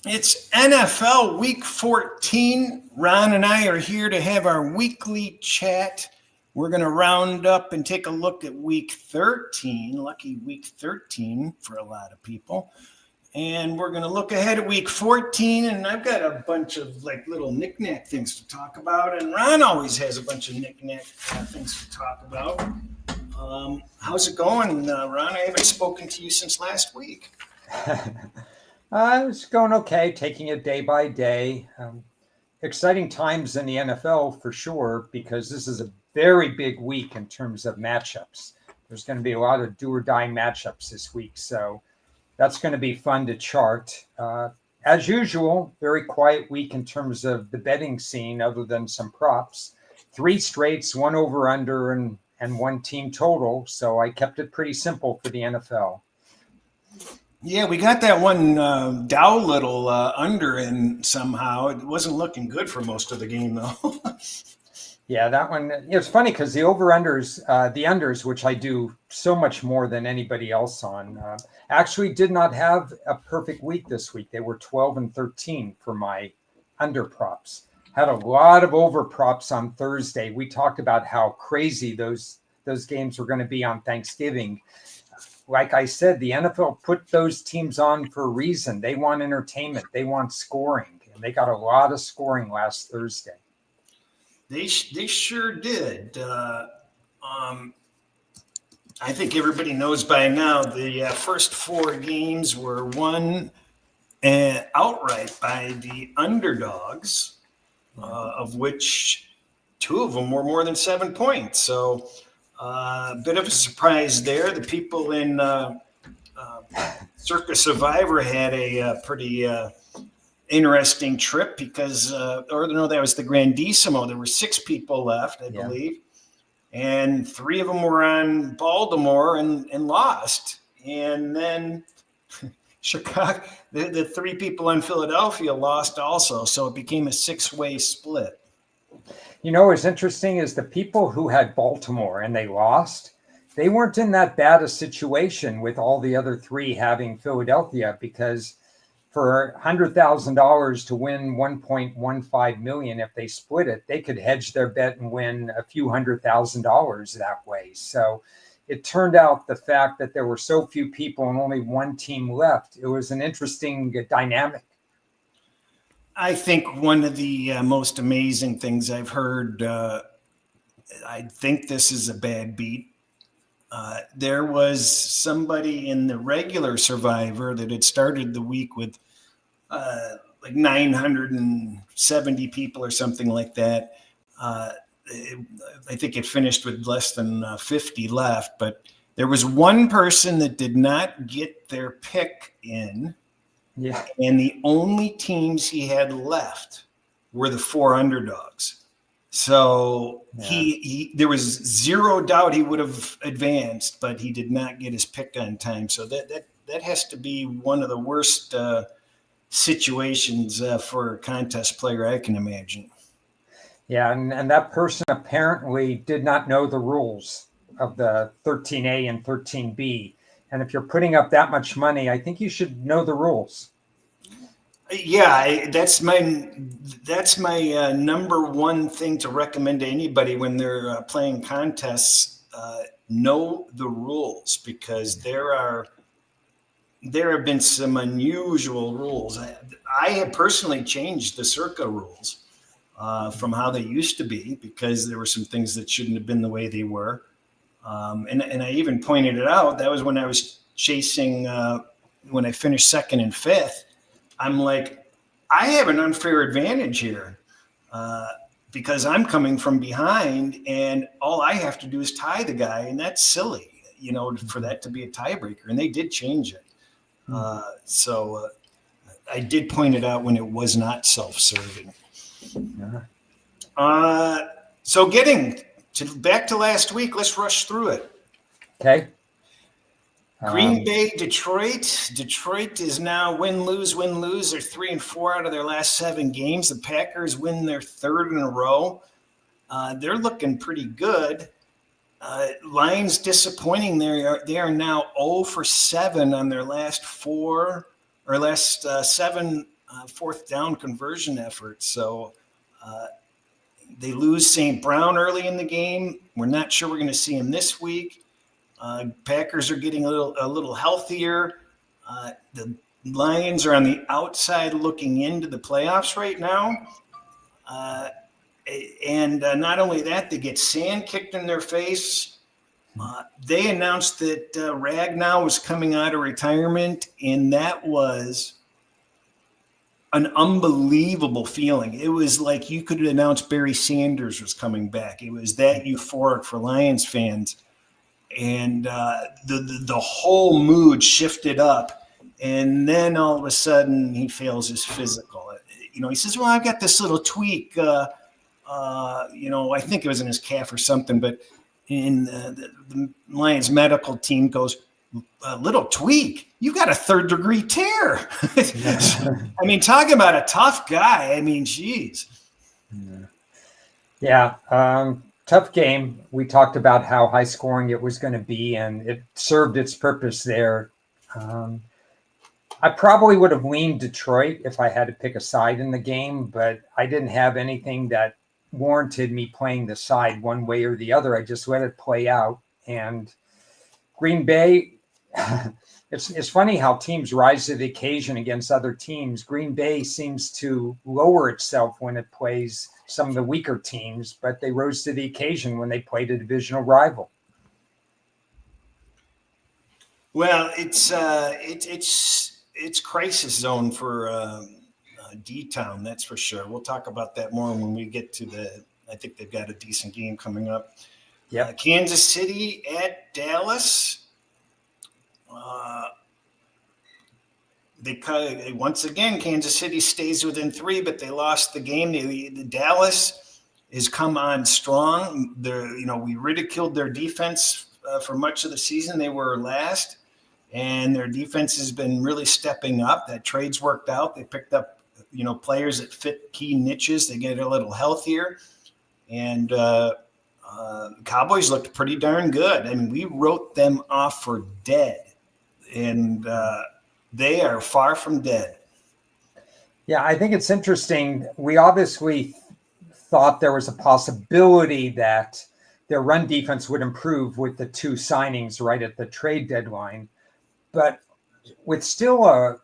It's NFL Week 14. Ron and I are here to have our weekly chat. We're going to round up and take a look at Week 13, lucky Week 13 for a lot of people. And we're going to look ahead at Week 14, and I've got a bunch of like little knick-knack things to talk about, and Ron always has a bunch of knick-knack things to talk about. How's it going, Ron? I haven't spoken to you since last week. It's going okay, taking it day by day. Exciting times in the NFL for sure, because this is a very big week in terms of matchups. There's going to be a lot of do or die matchups this week. So that's going to be fun to chart. As usual, very quiet week in terms of the betting scene, other than some props. 3 straights, 1 over under, and 1 team total. So I kept it pretty simple for the NFL. Yeah, we got that one Dow little under in somehow. It wasn't looking good for most of the game, though. Yeah, that one, it's funny because the unders, which I do so much more than anybody else on, actually did not have a perfect week this week. They were 12 and 13 for my under props. Had a lot of over props on Thursday. We talked about how crazy those games were going to be on Thanksgiving. Like I said, the NFL put those teams on for a reason. They want entertainment. They want scoring. And they got a lot of scoring last Thursday. They sure did. I think everybody knows by now the first 4 games were won outright by the underdogs, of which 2 of them were more than 7 points. So a bit of a surprise there. The people in Circus Survivor had a pretty interesting trip because, that was the Grandissimo. There were 6 people left, I believe, and 3 of them were on Baltimore and lost. And then Chicago, the 3 people on Philadelphia lost also. So it became a 6-way split. You know, what's interesting is the people who had Baltimore and they lost, they weren't in that bad a situation with all the other 3 having Philadelphia, because for $100,000 to win 1.15 million, if they split it, they could hedge their bet and win a few $100,000 that way. So it turned out the fact that there were so few people and only 1 team left, it was an interesting dynamic. I think one of the most amazing things I've heard, I think this is a bad beat. There was somebody in the regular Survivor that had started the week with like 970 people or something like that. I think it finished with less than 50 left, but there was one person that did not get their pick in. Yeah. And the only teams he had left were the 4 underdogs. So he there was zero doubt he would have advanced, but he did not get his pick on time. So that has to be one of the worst situations for a contest player I can imagine. Yeah, and that person apparently did not know the rules of the 13A and 13B. And if you're putting up that much money, I think you should know the rules. Yeah, that's my number one thing to recommend to anybody when they're playing contests. Know the rules, because there have been some unusual rules. I have personally changed the Circa rules from how they used to be, because there were some things that shouldn't have been the way they were. And I even pointed it out. That was when I was chasing, when I finished 2nd and 5th. I'm like, I have an unfair advantage here because I'm coming from behind, and all I have to do is tie the guy, and that's silly, for that to be a tiebreaker. And they did change it. So I did point it out when it was not self-serving. So getting back to last week, let's rush through it. Okay. Green Bay, Detroit. Detroit is now win, lose. They're 3-4 out of their last 7 games. The Packers win their 3rd in a row. They're looking pretty good. Lions disappointing. They are now 0 for 7 on their last 7 fourth down conversion effort. So they lose St. Brown early in the game. We're not sure we're going to see him this week. Packers are getting a little healthier. The Lions are on the outside looking into the playoffs right now. And not only that, they get sand kicked in their face. They announced that Ragnow was coming out of retirement, and that was an unbelievable feeling. It was like you could announce Barry Sanders was coming back. It was that euphoric for Lions fans. And the whole mood shifted up. And then all of a sudden he fails his physical. He says, well, I've got this little tweak. I think it was in his calf or something. But the Lions medical team goes, a little tweak? You got a third-degree tear. I mean, talking about a tough guy. I mean, geez. Yeah. Tough game. We talked about how high scoring it was going to be, and it served its purpose there. I probably would have leaned Detroit if I had to pick a side in the game, but I didn't have anything that warranted me playing the side one way or the other. I just let it play out. And Green Bay, it's funny how teams rise to the occasion against other teams. Green Bay seems to lower itself when it plays some of the weaker teams, but they rose to the occasion when they played a divisional rival. Well, it's crisis zone for D-Town, that's for sure. We'll talk about that more when we get to I think they've got a decent game coming up. Yeah, Kansas City at Dallas. Once again, Kansas City stays within 3, but they lost the game. The Dallas has come on strong. We ridiculed their defense for much of the season. They were last, and their defense has been really stepping up. That trade's worked out. They picked up, players that fit key niches. They get a little healthier, and Cowboys looked pretty darn good. I mean, we wrote them off for dead, and they are far from dead. Yeah, I think it's interesting. We obviously thought there was a possibility that their run defense would improve with the 2 signings right at the trade deadline. But with still a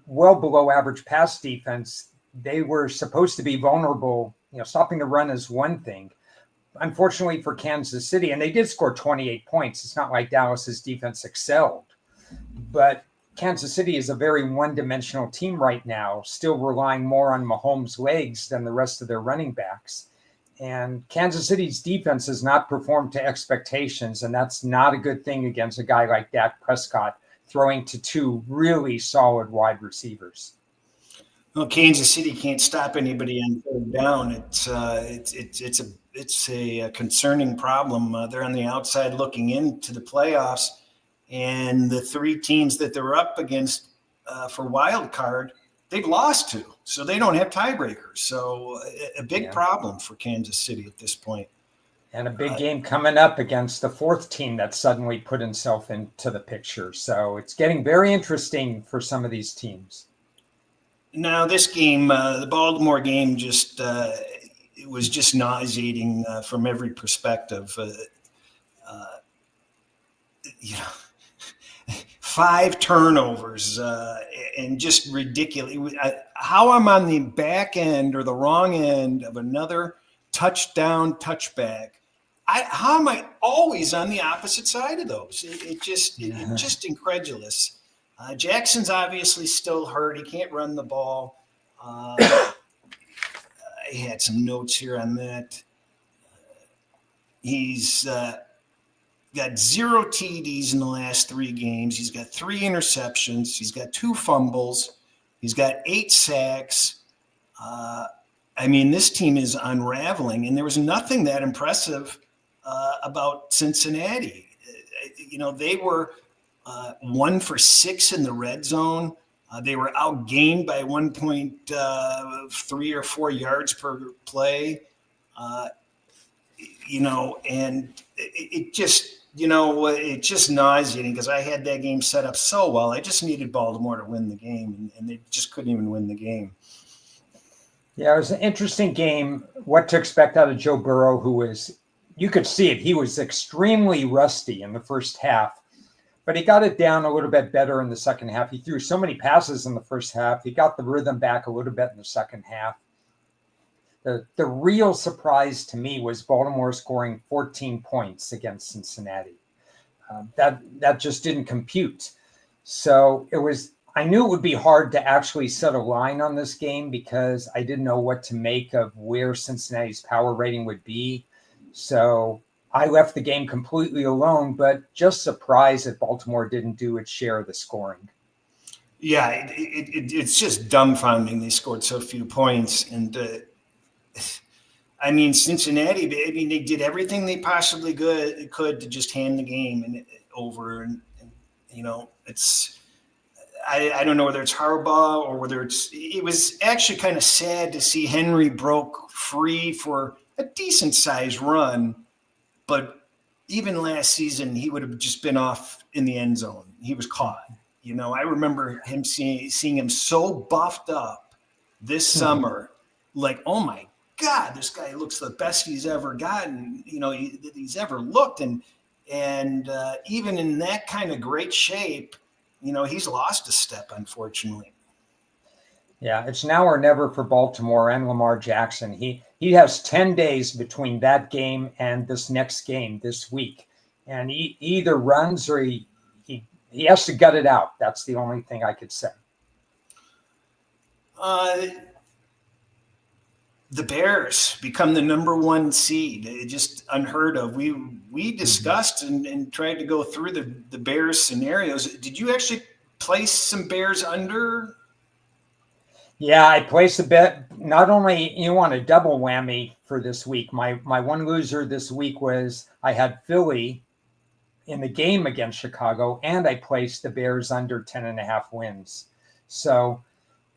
well below average pass defense, they were supposed to be vulnerable. Stopping the run is one thing. Unfortunately for Kansas City, and they did score 28 points. It's not like Dallas's defense excelled. But Kansas City is a very one-dimensional team right now, still relying more on Mahomes' legs than the rest of their running backs. And Kansas City's defense has not performed to expectations, and that's not a good thing against a guy like Dak Prescott throwing to 2 really solid wide receivers. Well, Kansas City can't stop anybody on third down. It's a concerning problem. They're on the outside looking into the playoffs. And the 3 teams that they're up against for wild card, they've lost to. So they don't have tiebreakers. So a big problem for Kansas City at this point. And a big game coming up against the 4th team that suddenly put himself into the picture. So it's getting very interesting for some of these teams. Now, this game, the Baltimore game, it was just nauseating from every perspective. 5 turnovers and just ridiculous. How I'm on the back end or the wrong end of another touchdown touchback. How am I always on the opposite side of those? It's just incredulous. Jackson's obviously still hurt. He can't run the ball. I had some notes here on that. He's got 0 TDs in the last 3 games. He's got 3 interceptions. He's got 2 fumbles. He's got 8 sacks. This team is unraveling, and there was nothing that impressive about Cincinnati. They were 1 for 6 in the red zone. They were outgained by 1.3 or 4 yards per play. And it just it's just nauseating because I had that game set up so well. I just needed Baltimore to win the game, and they just couldn't even win the game. Yeah, it was an interesting game. What to expect out of Joe Burrow, you could see it. He was extremely rusty in the first half, but he got it down a little bit better in the second half. He threw so many passes in the first half. He got the rhythm back a little bit in the second half. The real surprise to me was Baltimore scoring 14 points against Cincinnati. That just didn't compute. So I knew it would be hard to actually set a line on this game because I didn't know what to make of where Cincinnati's power rating would be. So I left the game completely alone, but just surprised that Baltimore didn't do its share of the scoring. Yeah, it's just dumbfounding. They scored so few points. And Cincinnati, they did everything they possibly could to just hand the game over. And it's, I don't know whether it's Harbaugh or whether it was actually kind of sad to see Henry broke free for a decent sized run. But even last season, he would have just been off in the end zone. He was caught. I remember him seeing him so buffed up this summer, like, oh my God, this guy looks the best he's ever gotten, he's ever looked. And even in that kind of great shape, he's lost a step, unfortunately. Yeah, it's now or never for Baltimore and Lamar Jackson. He has 10 days between that game and this next game this week. And he either runs or he has to gut it out. That's the only thing I could say. The Bears become the number one seed. It's just unheard of. We discussed and tried to go through the Bears scenarios. Did you actually place some Bears under? Yeah, I placed a bet. Not only you want a double whammy for this week. My one loser this week was I had Philly in the game against Chicago, and I placed the Bears under 10.5 wins. So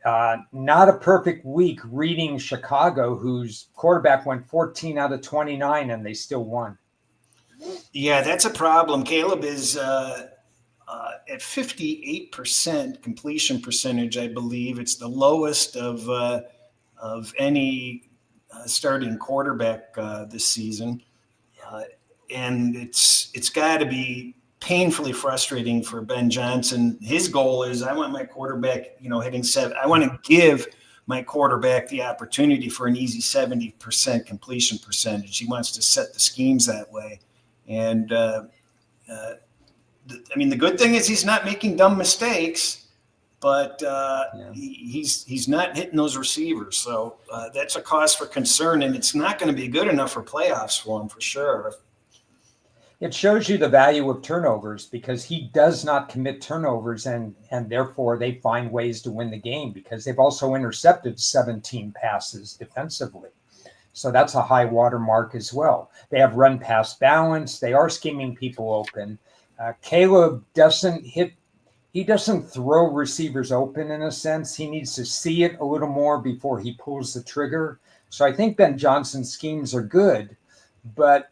not a perfect week reading Chicago, whose quarterback went 14 out of 29 and they still won. Yeah, that's a problem. Caleb is at 58% completion percentage, I believe. It's the lowest of any starting quarterback this season. And it's got to be painfully frustrating for Ben Johnson. His goal is I want my quarterback, hitting 7. I want to give my quarterback the opportunity for an easy 70% completion percentage. He wants to set the schemes that way. And the good thing is he's not making dumb mistakes, but he's not hitting those receivers. So that's a cause for concern, and it's not going to be good enough for playoffs for him for sure. It shows you the value of turnovers because he does not commit turnovers and therefore they find ways to win the game because they've also intercepted 17 passes defensively. So that's a high water mark as well. They have run pass balance. They are scheming people open. Caleb doesn't throw receivers open in a sense. He needs to see it a little more before he pulls the trigger. So I think Ben Johnson's schemes are good, but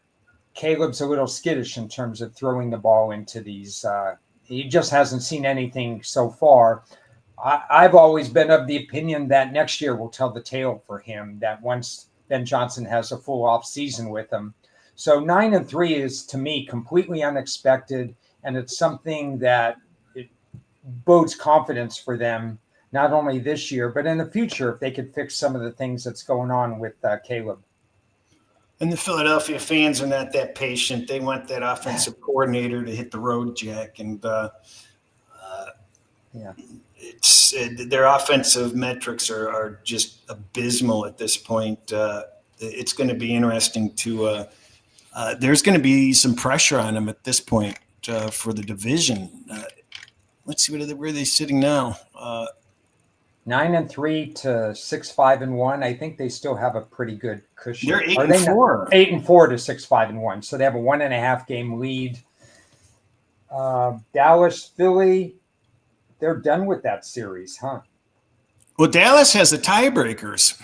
Caleb's a little skittish in terms of throwing the ball into these. He just hasn't seen anything so far. I've always been of the opinion that next year will tell the tale for him, that once Ben Johnson has a full off season with him. So 9-3 is, to me, completely unexpected. And it's something that it bodes confidence for them, not only this year, but in the future, if they could fix some of the things that's going on with Caleb. And the Philadelphia fans are not that patient. They want that offensive coordinator to hit the road jack. And it's their offensive metrics are just abysmal at this point. It's going to be interesting to there's going to be some pressure on them at this point for the division. Let's see, where are they sitting now? 9-3 to 6-5-1. I think they still have a pretty good cushion. They're 8-4. 8-4 to 6-5-1. So they have a 1.5 game lead. Dallas, Philly, they're done with that series, huh? Well, Dallas has the tiebreakers.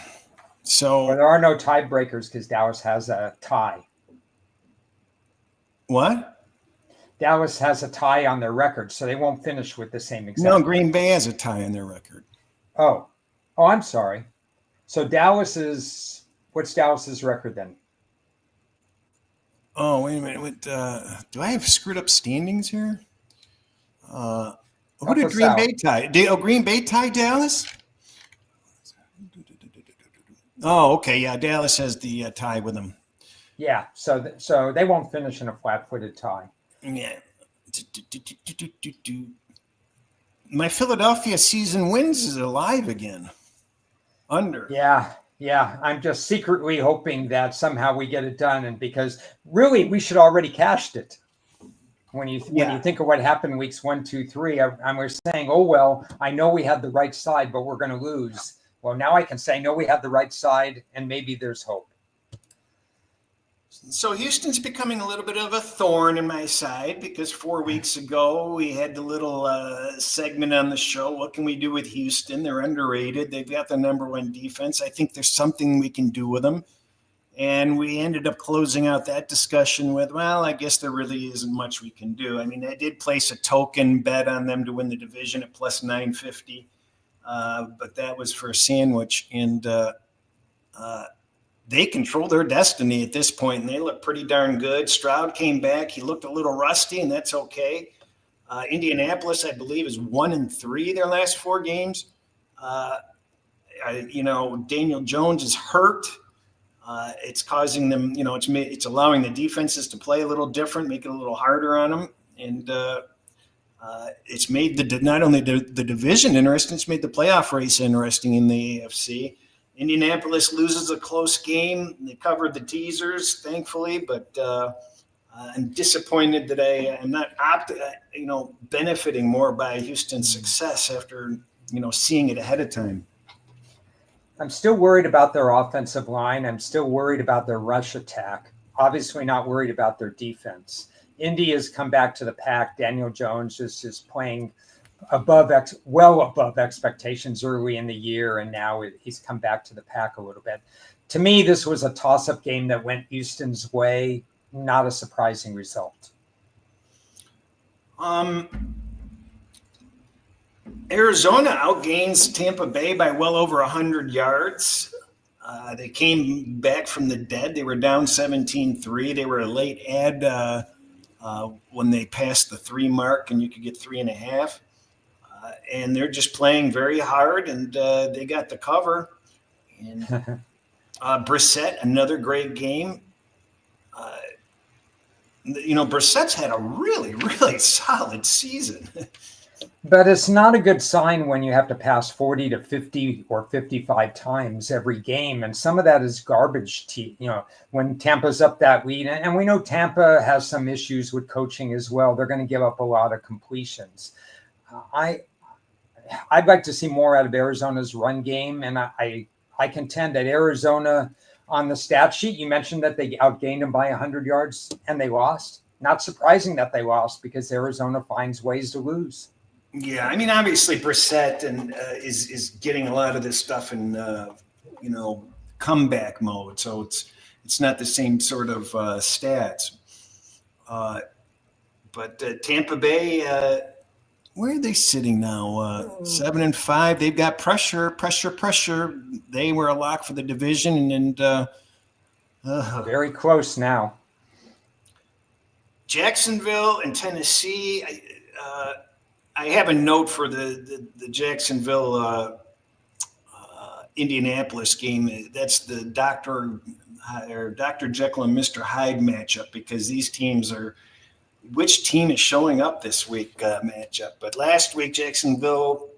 So there are no tiebreakers because Dallas has a tie. What? Dallas has a tie on their record, so they won't finish with the same exact. No, Green Bay has a tie on their record. Oh, I'm sorry. So what's Dallas's record then? Oh, wait a minute. Do I have screwed up standings here? Who did Green Bay tie? Green Bay tie Dallas? Oh, okay. Yeah, Dallas has the tie with them. Yeah, so they won't finish in a flat-footed tie. Yeah. My Philadelphia season wins is alive again. Under. Yeah. I'm just secretly hoping that somehow we get it done, and because really we should already cashed it. When you think of what happened weeks 1, 2, 3, I was saying, oh well, I know we had the right side, but we're going to lose. Well, now I can say, no, we had the right side, and maybe there's hope. So Houston's becoming a little bit of a thorn in my side because 4 weeks ago we had the little segment on the show. What can we do with Houston? They're underrated. They've got the number 1 defense. I think there's something we can do with them. And we ended up closing out that discussion with, well, I guess there really isn't much we can do. I mean, I did place a token bet on them to win the division at plus 950, but that was for a sandwich. And they control their destiny at this point, and they look pretty darn good. Stroud came back. He looked a little rusty, and that's okay. Indianapolis, I believe, is 1-3 their last 4 games. Daniel Jones is hurt. It's causing them, it's allowing the defenses to play a little different, make it a little harder on them. And it's made not only the division interesting, it's made the playoff race interesting in the AFC. Indianapolis loses a close game. They covered the teasers, thankfully, but I'm disappointed that I'm not benefiting more by Houston's success after, seeing it ahead of time. I'm still worried about their offensive line. I'm still worried about their rush attack. Obviously not worried about their defense. Indy has come back to the pack. Daniel Jones is playing well above expectations early in the year, and now he's come back to the pack a little bit. To me, this was a toss-up game that went Houston's way. Not a surprising result. Arizona outgains Tampa Bay by well over 100 yards. They came back from the dead. They were down 17-3. They were a late ad when they passed the 3 mark, and you could get 3.5. And they're just playing very hard, and they got the cover. And Brissett, another great game. Brissett's had a really, really solid season. But it's not a good sign when you have to pass 40 to 50 or 55 times every game. And some of that is garbage, when Tampa's up that lead. And we know Tampa has some issues with coaching as well. They're going to give up a lot of completions. I'd like to see more out of Arizona's run game. And I contend that Arizona, on the stat sheet, you mentioned that they outgained them by 100 yards and they lost. Not surprising that they lost because Arizona finds ways to lose. Yeah, I mean, obviously Brissett is getting a lot of this stuff in comeback mode, so it's not the same sort of stats. But Tampa Bay, where are they sitting now? 7-5. They've got pressure. They were a lock for the division, and very close now. Jacksonville and Tennessee. I have a note for the Jacksonville Indianapolis game. That's the Dr. Jekyll and Mr. Hyde matchup, because these teams are which team is showing up this week matchup. But last week, Jacksonville,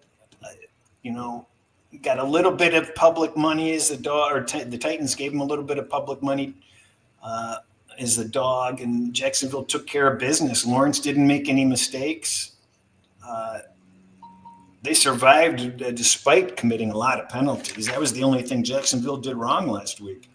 got a little bit of public money as the dog, or the Titans gave them a little bit of public money as the dog, and Jacksonville took care of business. Lawrence didn't make any mistakes. They survived despite committing a lot of penalties. That was the only thing Jacksonville did wrong last week.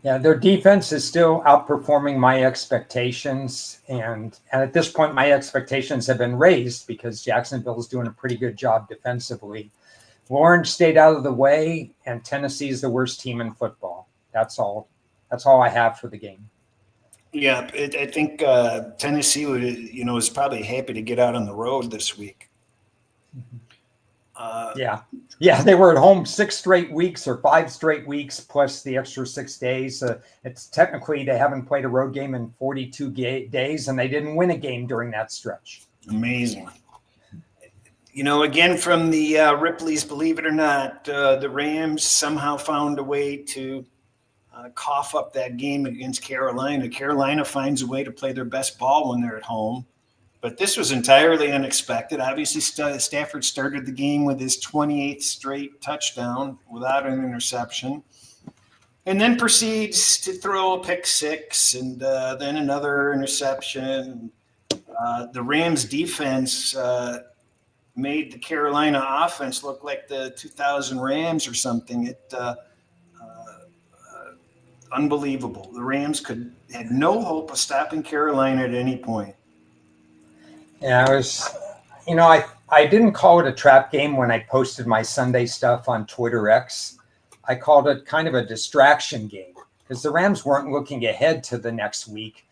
Yeah, their defense is still outperforming my expectations. And at this point, my expectations have been raised because Jacksonville is doing a pretty good job defensively. Lawrence stayed out of the way, and Tennessee is the worst team in football. That's all I have for the game. Yeah, I think Tennessee would, is probably happy to get out on the road this week. Yeah, they were at home 6 straight weeks or 5 straight weeks plus the extra 6 days. It's technically they haven't played a road game in 42 days, and they didn't win a game during that stretch. Amazing. Again, from the Ripley's, believe it or not, the Rams somehow found a way to cough up that game against Carolina. Carolina finds a way to play their best ball when they're at home. But this was entirely unexpected. Obviously, Stafford started the game with his 28th straight touchdown without an interception, and then proceeds to throw a pick six and then another interception. The Rams defense made the Carolina offense look like the 2000 Rams or something. Unbelievable. The Rams had no hope of stopping Carolina at any point. Yeah, it was, I didn't call it a trap game when I posted my Sunday stuff on Twitter X. I called it kind of a distraction game because the Rams weren't looking ahead to the next week,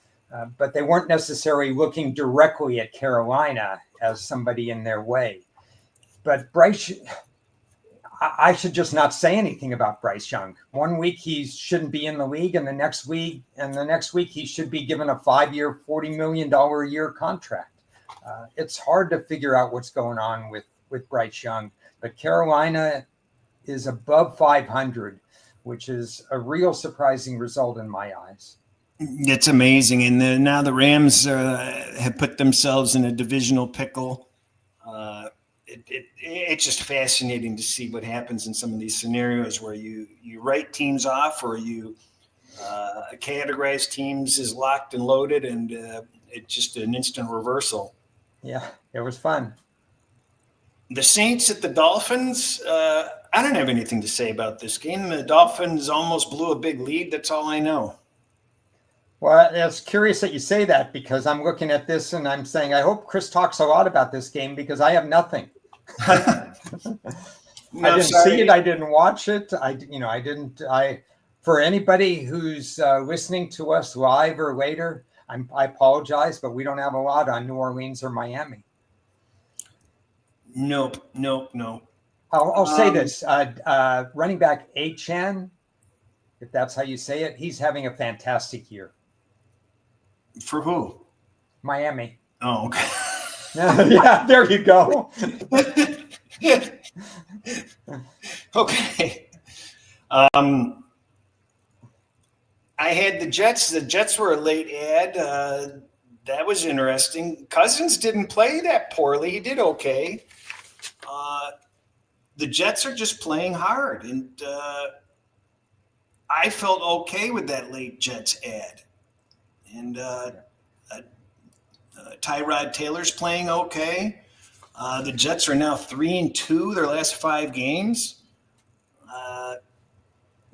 but they weren't necessarily looking directly at Carolina as somebody in their way. But I should just not say anything about Bryce Young. 1 week he shouldn't be in the league, and the next week he should be given a 5-year, $40 million a year contract. It's hard to figure out what's going on with Bryce Young, but Carolina is above 500, which is a real surprising result in my eyes. It's amazing. And now the Rams have put themselves in a divisional pickle. It's just fascinating to see what happens in some of these scenarios where you write teams off or you categorize teams as locked and loaded, and it's just an instant reversal. Yeah, it was fun. The Saints at the Dolphins, I don't have anything to say about this game. The Dolphins almost blew a big lead. That's all I know. Well, it's curious that you say that because I'm looking at this and I'm saying, I hope Cris talks a lot about this game because I have nothing. I didn't see it. I didn't watch it. For anybody who's listening to us live or later, I apologize, but we don't have a lot on New Orleans or Miami. Nope. I'll say this. Running back Achan, if that's how you say it, he's having a fantastic year. For who? Miami. Oh, okay. Yeah, there you go. Okay. I had the Jets. The Jets were a late ad. That was interesting. Cousins didn't play that poorly. He did okay. The Jets are just playing hard, and I felt okay with that late Jets ad. And Tyrod Taylor's playing okay. The Jets are now 3-2 their last 5 games.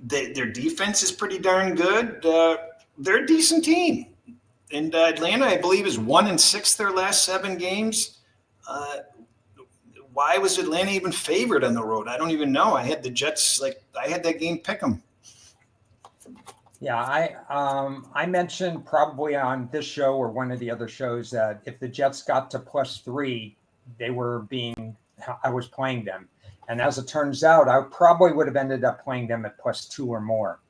Their defense is pretty darn good. They're a decent team. And Atlanta, I believe, is 1-6 their last 7 games. Why was Atlanta even favored on the road? I don't even know. I had the Jets, I had that game pick them. Yeah, I mentioned probably on this show or one of the other shows that if the Jets got to +3, I was playing them. And as it turns out, I probably would have ended up playing them at +2 or more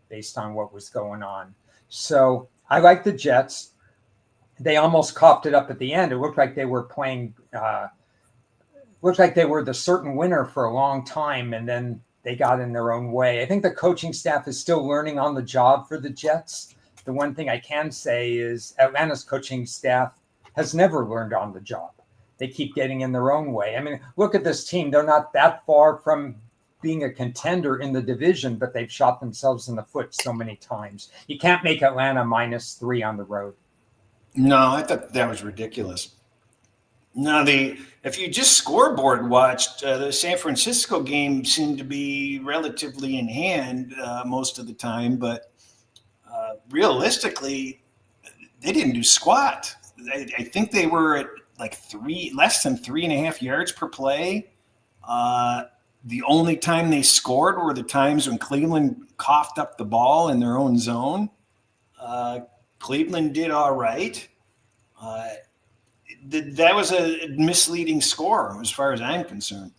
based on what was going on. So I like the Jets. They almost coughed it up at the end. It looked like they were playing, looked like they were the certain winner for a long time. And then they got in their own way. I think the coaching staff is still learning on the job for the Jets. The one thing I can say is Atlanta's coaching staff has never learned on the job. They keep getting in their own way. I mean, look at this team. They're not that far from being a contender in the division, but they've shot themselves in the foot so many times. You can't make Atlanta -3 on the road. No, I thought that was ridiculous. No, if you just scoreboard watched, the San Francisco game seemed to be relatively in hand most of the time, but realistically, they didn't do squat. I think they were at less than 3.5 yards per play. The only time they scored were the times when Cleveland coughed up the ball in their own zone. Cleveland did all right. That was a misleading score as far as I'm concerned.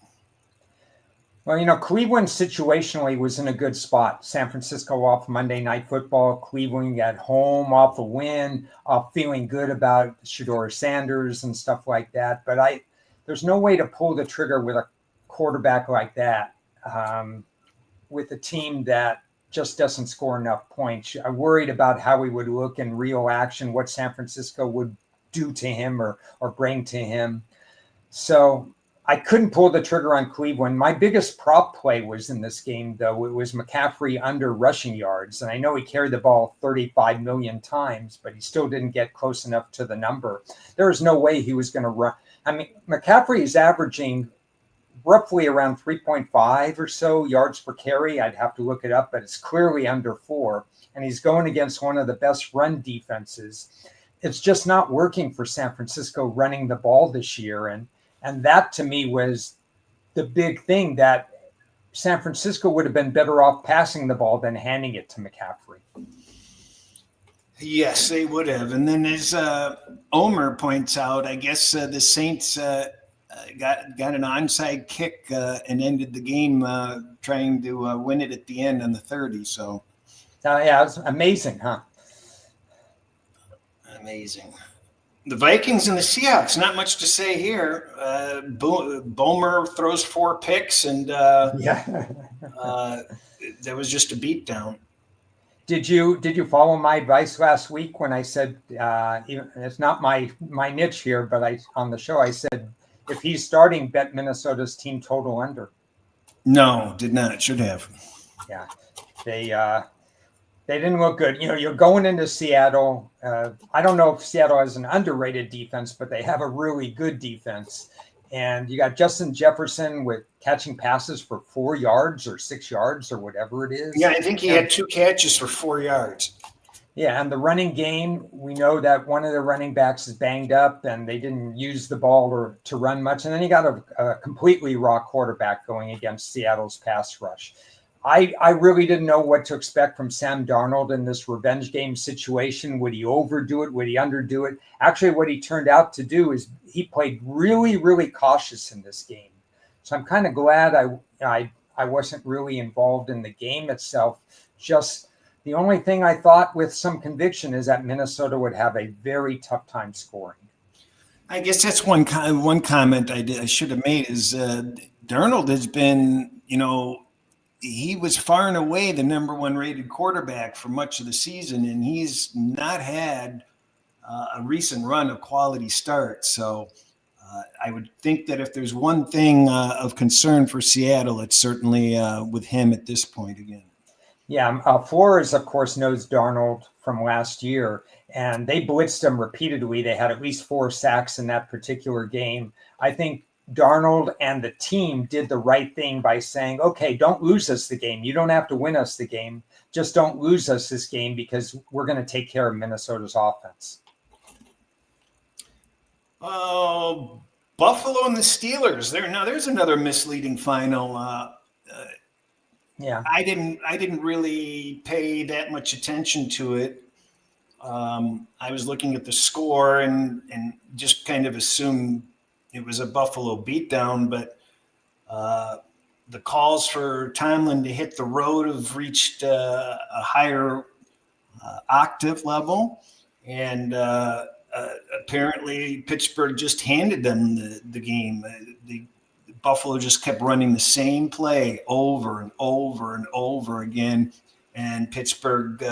Well, Cleveland situationally was in a good spot. San Francisco off Monday Night Football, Cleveland at home off a win, off feeling good about Shedeur Sanders and stuff like that. But there's no way to pull the trigger with a quarterback like that, with a team that just doesn't score enough points. I worried about how he would look in real action, what San Francisco would do to him or bring to him. So I couldn't pull the trigger on Cleveland. My biggest prop play was in this game, though. It was McCaffrey under rushing yards. And I know he carried the ball 35 million times, but he still didn't get close enough to the number. There was no way he was going to run. I mean, McCaffrey is averaging roughly around 3.5 or so yards per carry. I'd have to look it up, but it's clearly under 4. And he's going against one of the best run defenses. It's just not working for San Francisco running the ball this year. And that, to me, was the big thing, that San Francisco would have been better off passing the ball than handing it to McCaffrey. Yes, they would have. And then as Omer points out, I guess the Saints got an onside kick and ended the game trying to win it at the end on the 30. So, yeah, it's amazing, huh? Amazing. The Vikings and the Seahawks, not much to say here. Bomer throws 4 picks, and there was just a beatdown. Did you follow my advice last week when I said, it's not my niche here, but on the show I said, if he's starting, bet Minnesota's team total under? No, did not. Should have. Yeah, they didn't look good. You're going into Seattle. I don't know if Seattle has an underrated defense, but they have a really good defense. And you got Justin Jefferson with catching passes for 4 yards or 6 yards or whatever it is. Yeah, I think he had 2 catches for 4 yards. Yeah, and the running game, we know that one of the running backs is banged up and they didn't use the ball to run much. And then you got a completely raw quarterback going against Seattle's pass rush. I really didn't know what to expect from Sam Darnold in this revenge game situation. Would he overdo it? Would he underdo it? Actually, what he turned out to do is he played really, really cautious in this game. So I'm kind of glad I wasn't really involved in the game itself. Just the only thing I thought with some conviction is that Minnesota would have a very tough time scoring. I guess that's one comment I should have made is Darnold has been, he was far and away the number 1 rated quarterback for much of the season, and he's not had a recent run of quality starts. So I would think that if there's one thing of concern for Seattle, it's certainly with him at this point again. Yeah, Flores, of course, knows Darnold from last year, and they blitzed him repeatedly. They had at least 4 sacks in that particular game. I think Darnold and the team did the right thing by saying, okay, don't lose us the game. You don't have to win us the game. Just don't lose us this game because we're going to take care of Minnesota's offense. Buffalo and the Steelers. There's another misleading final. Yeah, I didn't really pay that much attention to it. I was looking at the score and just kind of assumed it was a Buffalo beatdown, but the calls for Tomlin to hit the road have reached a higher octave level, and apparently Pittsburgh just handed them the game. Buffalo just kept running the same play over and over and over again, and Pittsburgh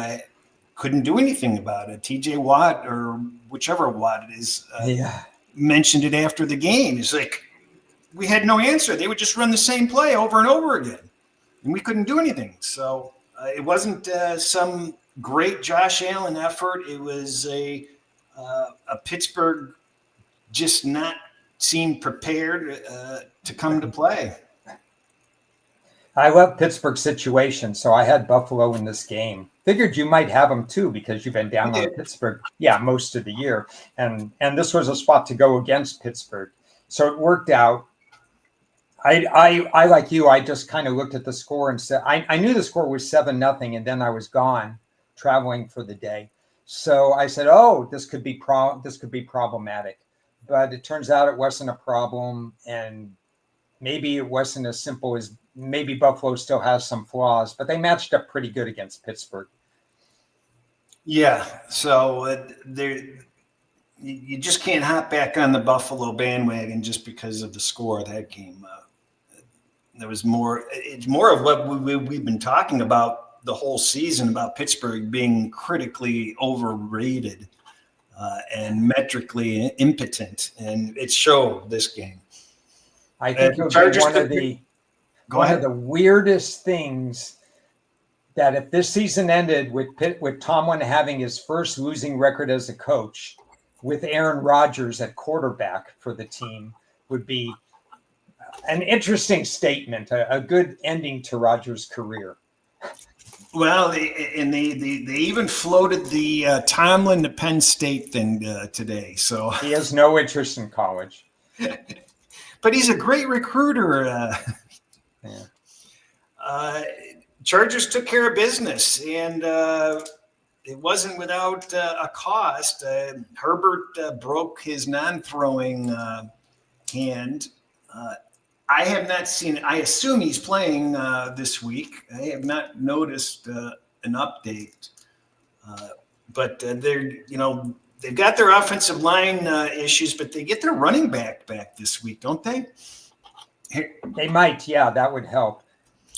couldn't do anything about it. TJ Watt, or whichever Watt it is, mentioned it after the game. It's like, we had no answer. They would just run the same play over and over again, and we couldn't do anything. So it wasn't some great Josh Allen effort. It was a Pittsburgh just not seemed prepared to come to play. I love Pittsburgh's situation, so I had Buffalo in this game. Figured you might have them too because you've been down on Pittsburgh, most of the year, and this was a spot to go against Pittsburgh, so it worked out. I like you. I just kind of looked at the score and said I knew the score was 7-0, and then I was gone traveling for the day. So I said, "Oh, this could be problematic," but it turns out it wasn't a problem, and maybe it wasn't as simple as maybe Buffalo still has some flaws, but they matched up pretty good against Pittsburgh. Yeah, so you just can't hop back on the Buffalo bandwagon just because of the score of that game. There was more. It's more of what we've been talking about the whole season about Pittsburgh being critically overrated and metrically impotent, and it showed this game. I think it would be one of the weirdest things that if this season ended with Tomlin having his first losing record as a coach, with Aaron Rodgers at quarterback for the team, would be an interesting statement, a good ending to Rodgers' career. Well, they even floated the Tomlin to Penn State thing today. So he has no interest in college, but he's a great recruiter. Yeah. Chargers took care of business, and it wasn't without a cost. Herbert broke his non-throwing hand. I have not seen. I assume he's playing this week. I have not noticed an update, but they've got their offensive line issues, but they get their running back this week, don't they? They might. Yeah, that would help.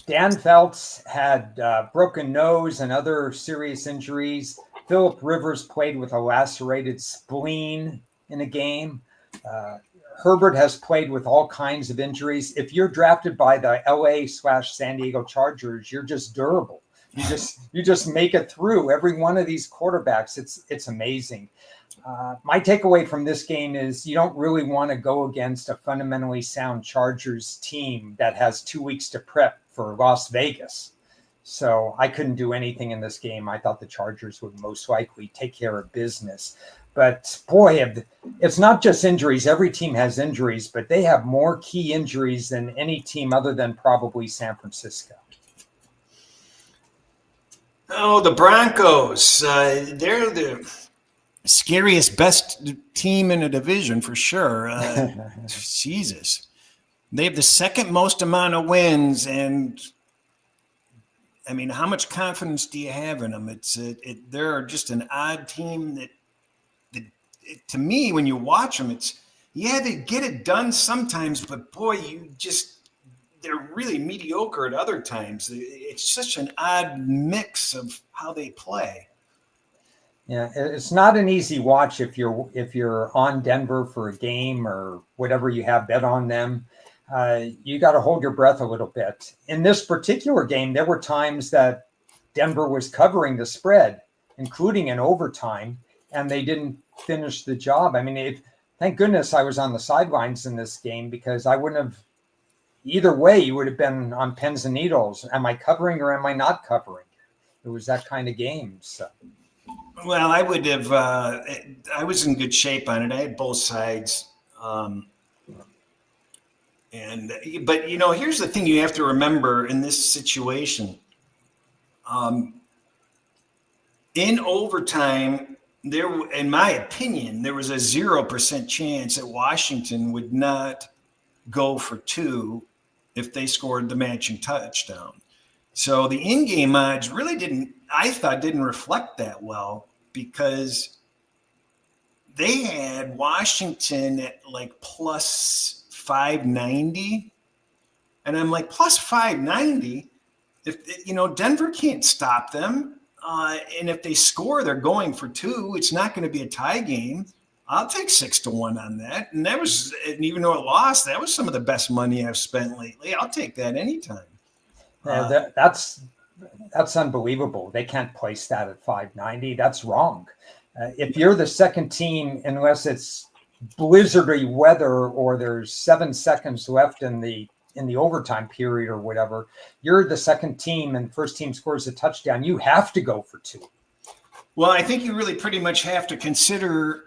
Dan Feltz had broken nose and other serious injuries. Phillip Rivers played with a lacerated spleen in a game. Herbert has played with all kinds of injuries. If you're drafted by the LA/San Diego Chargers, you're just durable. You just make it through. Every one of these quarterbacks, it's amazing. My takeaway from this game is you don't really want to go against a fundamentally sound Chargers team that has 2 weeks to prep for Las Vegas. So I couldn't do anything in this game. I thought the Chargers would most likely take care of business. But boy, it's not just injuries. Every team has injuries, but they have more key injuries than any team other than probably San Francisco. Oh, the Broncos. They're the scariest, best team in the division for sure. Jesus. They have the second most amount of wins, and I mean, how much confidence do you have in them? They're just an odd team that to me, when you watch them, they get it done sometimes, but boy, they're really mediocre at other times. It's such an odd mix of how they play. Yeah, it's not an easy watch if you're on Denver for a game or whatever you have bet on them. You got to hold your breath a little bit. In this particular game, there were times that Denver was covering the spread, including in overtime, and they didn't finish the job. I mean, thank goodness I was on the sidelines in this game, because I wouldn't have. Either way, you would have been on pins and needles. Am I covering or am I not covering? It was that kind of game. So. Well, I would have. I was in good shape on it. I had both sides. But here's the thing you have to remember in this situation. In overtime, in my opinion, there was a 0% chance that Washington would not go for two if they scored the matching touchdown. So the in-game odds really didn't reflect that well, because they had Washington at like plus 590. And I'm like, plus 590? If Denver can't stop them. And if they score, they're going for two. It's not going to be a tie game. I'll take 6-1 on that. And even though it lost, that was some of the best money I've spent lately. I'll take that anytime. Yeah, that's unbelievable. They can't place that at 590. That's wrong. If you're the second team, unless it's blizzardy weather or there's 7 seconds left in the overtime period or whatever, you're the second team and first team scores a touchdown, you have to go for two. Well, I think you really pretty much have to consider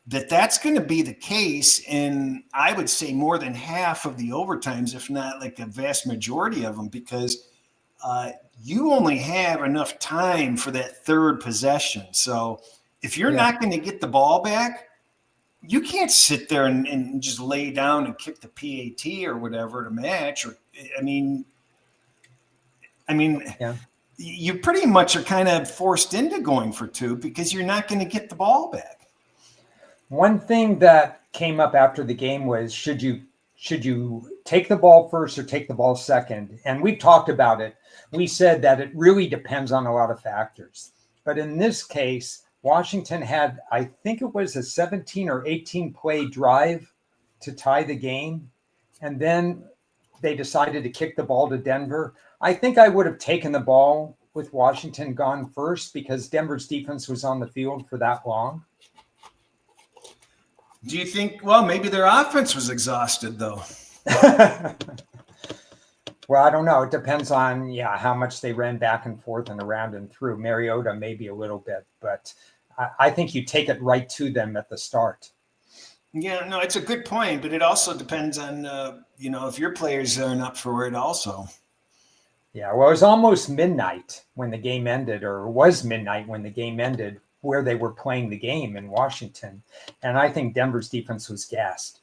that's going to be the case in, I would say, more than half of the overtimes, if not like the vast majority of them, because you only have enough time for that third possession. So if you're not going to get the ball back, you can't sit there and just lay down and kick the PAT or whatever to match. Or I mean, you pretty much are kind of forced into going for two because you're not going to get the ball back. One thing that came up after the game was should you take the ball first or take the ball second? And we've talked about it. We said that it really depends on a lot of factors. But in this case, Washington had, I think it was a 17 or 18 play drive to tie the game. And then they decided to kick the ball to Denver. I think I would have taken the ball with Washington gone first because Denver's defense was on the field for that long. Do you think, well, maybe their offense was exhausted though? Well, I don't know. It depends on, how much they ran back and forth and around and through. Mariota, maybe a little bit, but I think you take it right to them at the start. Yeah, no, it's a good point, but it also depends on, if your players aren't up for it also. Yeah, well, it was almost midnight when the game ended, or was midnight when the game ended, where they were playing the game in Washington. And I think Denver's defense was gassed.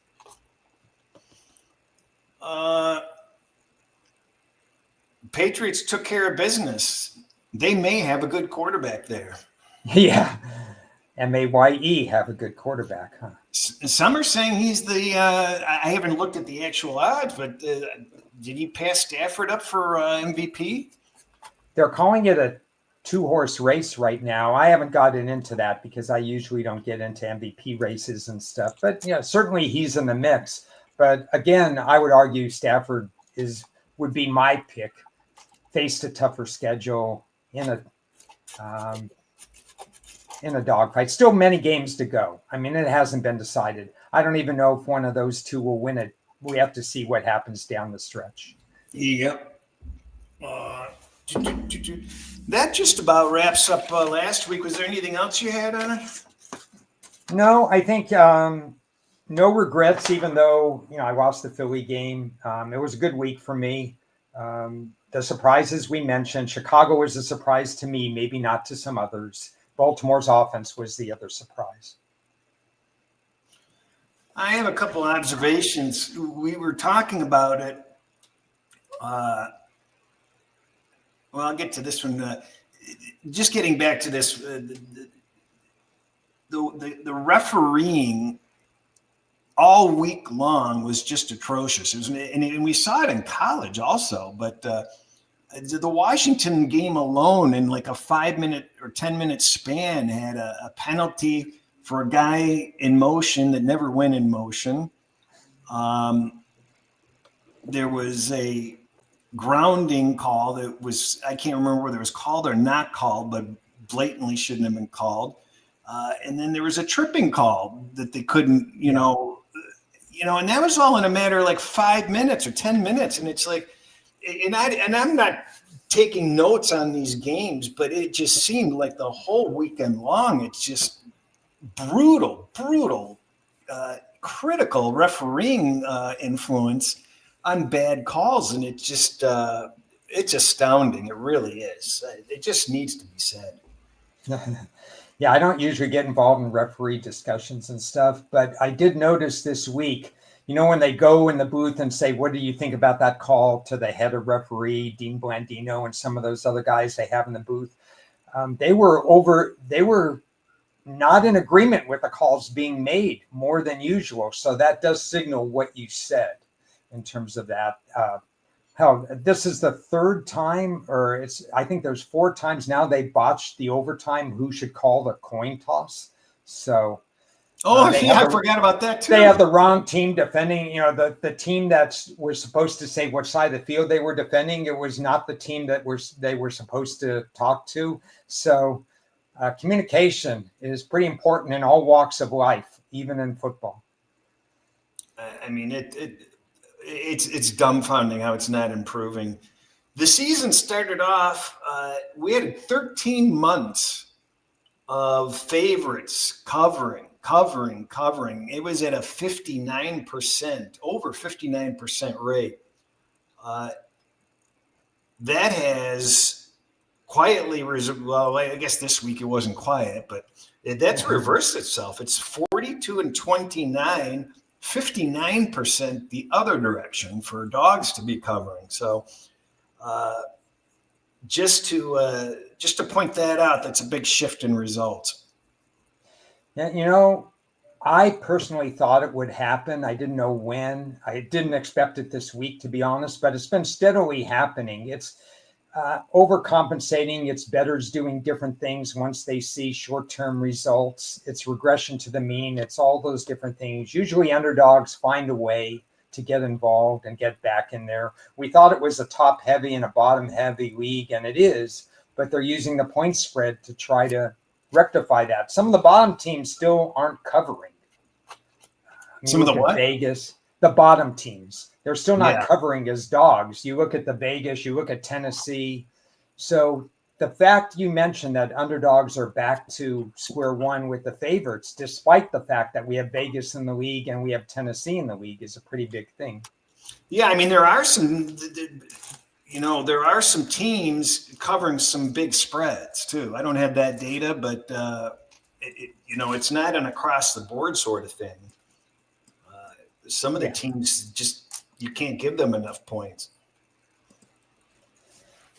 Patriots took care of business. They may have a good quarterback there. Yeah. Maye have a good quarterback, huh? Some are saying he's the I haven't looked at the actual odds, but did he pass Stafford up for MVP? They're calling it a 2-horse race right now. I haven't gotten into that because I usually don't get into MVP races and stuff. But certainly he's in the mix. But again, I would argue Stafford would be my pick. Faced a tougher schedule in a dogfight. Still many games to go. I mean, it hasn't been decided. I don't even know if one of those two will win it. We have to see what happens down the stretch. Yep. That just about wraps up last week. Was there anything else you had on it? No, I think no regrets, even though, I lost the Philly game. It was a good week for me. The surprises we mentioned, Chicago was a surprise to me, maybe not to some others. Baltimore's offense was the other surprise. I have a couple observations. We were talking about it. Well, I'll get to this one. Just getting back to this, the refereeing all week long was just atrocious. And we saw it in college also. But the Washington game alone, in like a 5-minute or 10-minute span, had a penalty for a guy in motion that never went in motion. There was a grounding call that was, I can't remember whether it was called or not called, but blatantly shouldn't have been called. And then there was a tripping call that they couldn't, and that was all in a matter of like 5 minutes or 10 minutes. And it's like, and I'm not taking notes on these games, but it just seemed like the whole weekend long, it's just brutal, critical refereeing influence on bad calls. And it's just, it's astounding. It really is. It just needs to be said. Yeah, I don't usually get involved in referee discussions and stuff, but I did notice this week, when they go in the booth and say, what do you think about that call, to the head of referee, Dean Blandino, and some of those other guys they have in the booth, they were not in agreement with the calls being made more than usual. So that does signal what you said in terms of that. Hell, this is the third time, I think there's 4 times now they botched the overtime who should call the coin toss. So, I forgot about that too. They have the wrong team defending. The team that was supposed to say which side of the field they were defending. It was not the team that they were supposed to talk to. So, communication is pretty important in all walks of life, even in football. I mean, it's dumbfounding how it's not improving. The season started off, we had 13 months of favorites covering. It was at a 59%, over 59% rate. that has quietly, well, I guess this week it wasn't quiet, but that's reversed itself. It's 42-29, 59% the other direction for dogs to be covering. So just to point that out, that's a big shift in results. Yeah, I personally thought it would happen. I didn't know when. I didn't expect it this week, to be honest, but it's been steadily happening. It's overcompensating. It's bettors doing different things once they see short-term results. It's regression to the mean. It's all those different things. Usually underdogs find a way to get involved and get back in there. We thought it was a top-heavy and a bottom-heavy league, and it is, but they're using the point spread to try to rectify that. Some of the bottom teams still aren't covering. Some of the what? Vegas, the bottom teams, they're still not covering as dogs. You look at the Vegas, you look at Tennessee. So the fact you mentioned that underdogs are back to square one with the favorites, despite the fact that we have Vegas in the league and we have Tennessee in the league, is a pretty big thing. Yeah, I mean, there are some teams covering some big spreads too. I don't have that data, but it's not an across the board sort of thing. Some of the teams just, you can't give them enough points.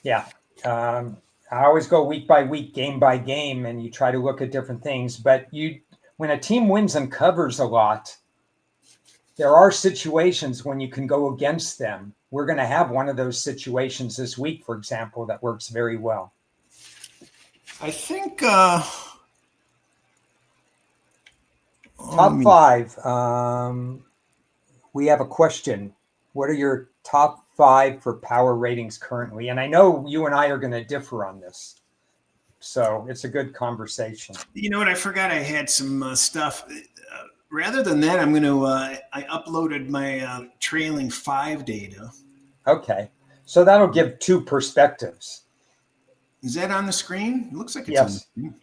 Yeah. I always go week by week, game by game, and you try to look at different things. But when a team wins and covers a lot, there are situations when you can go against them. We're going to have one of those situations this week, for example, that works very well. I think top five. We have a question. What are your top five for power ratings currently? And I know you and I are going to differ on this, so it's a good conversation. You know what? I forgot I had some stuff. Rather than that, I'm going to, I uploaded my trailing five data. Okay. So that'll give two perspectives. Is that on the screen? It looks like it's yes. on the screen.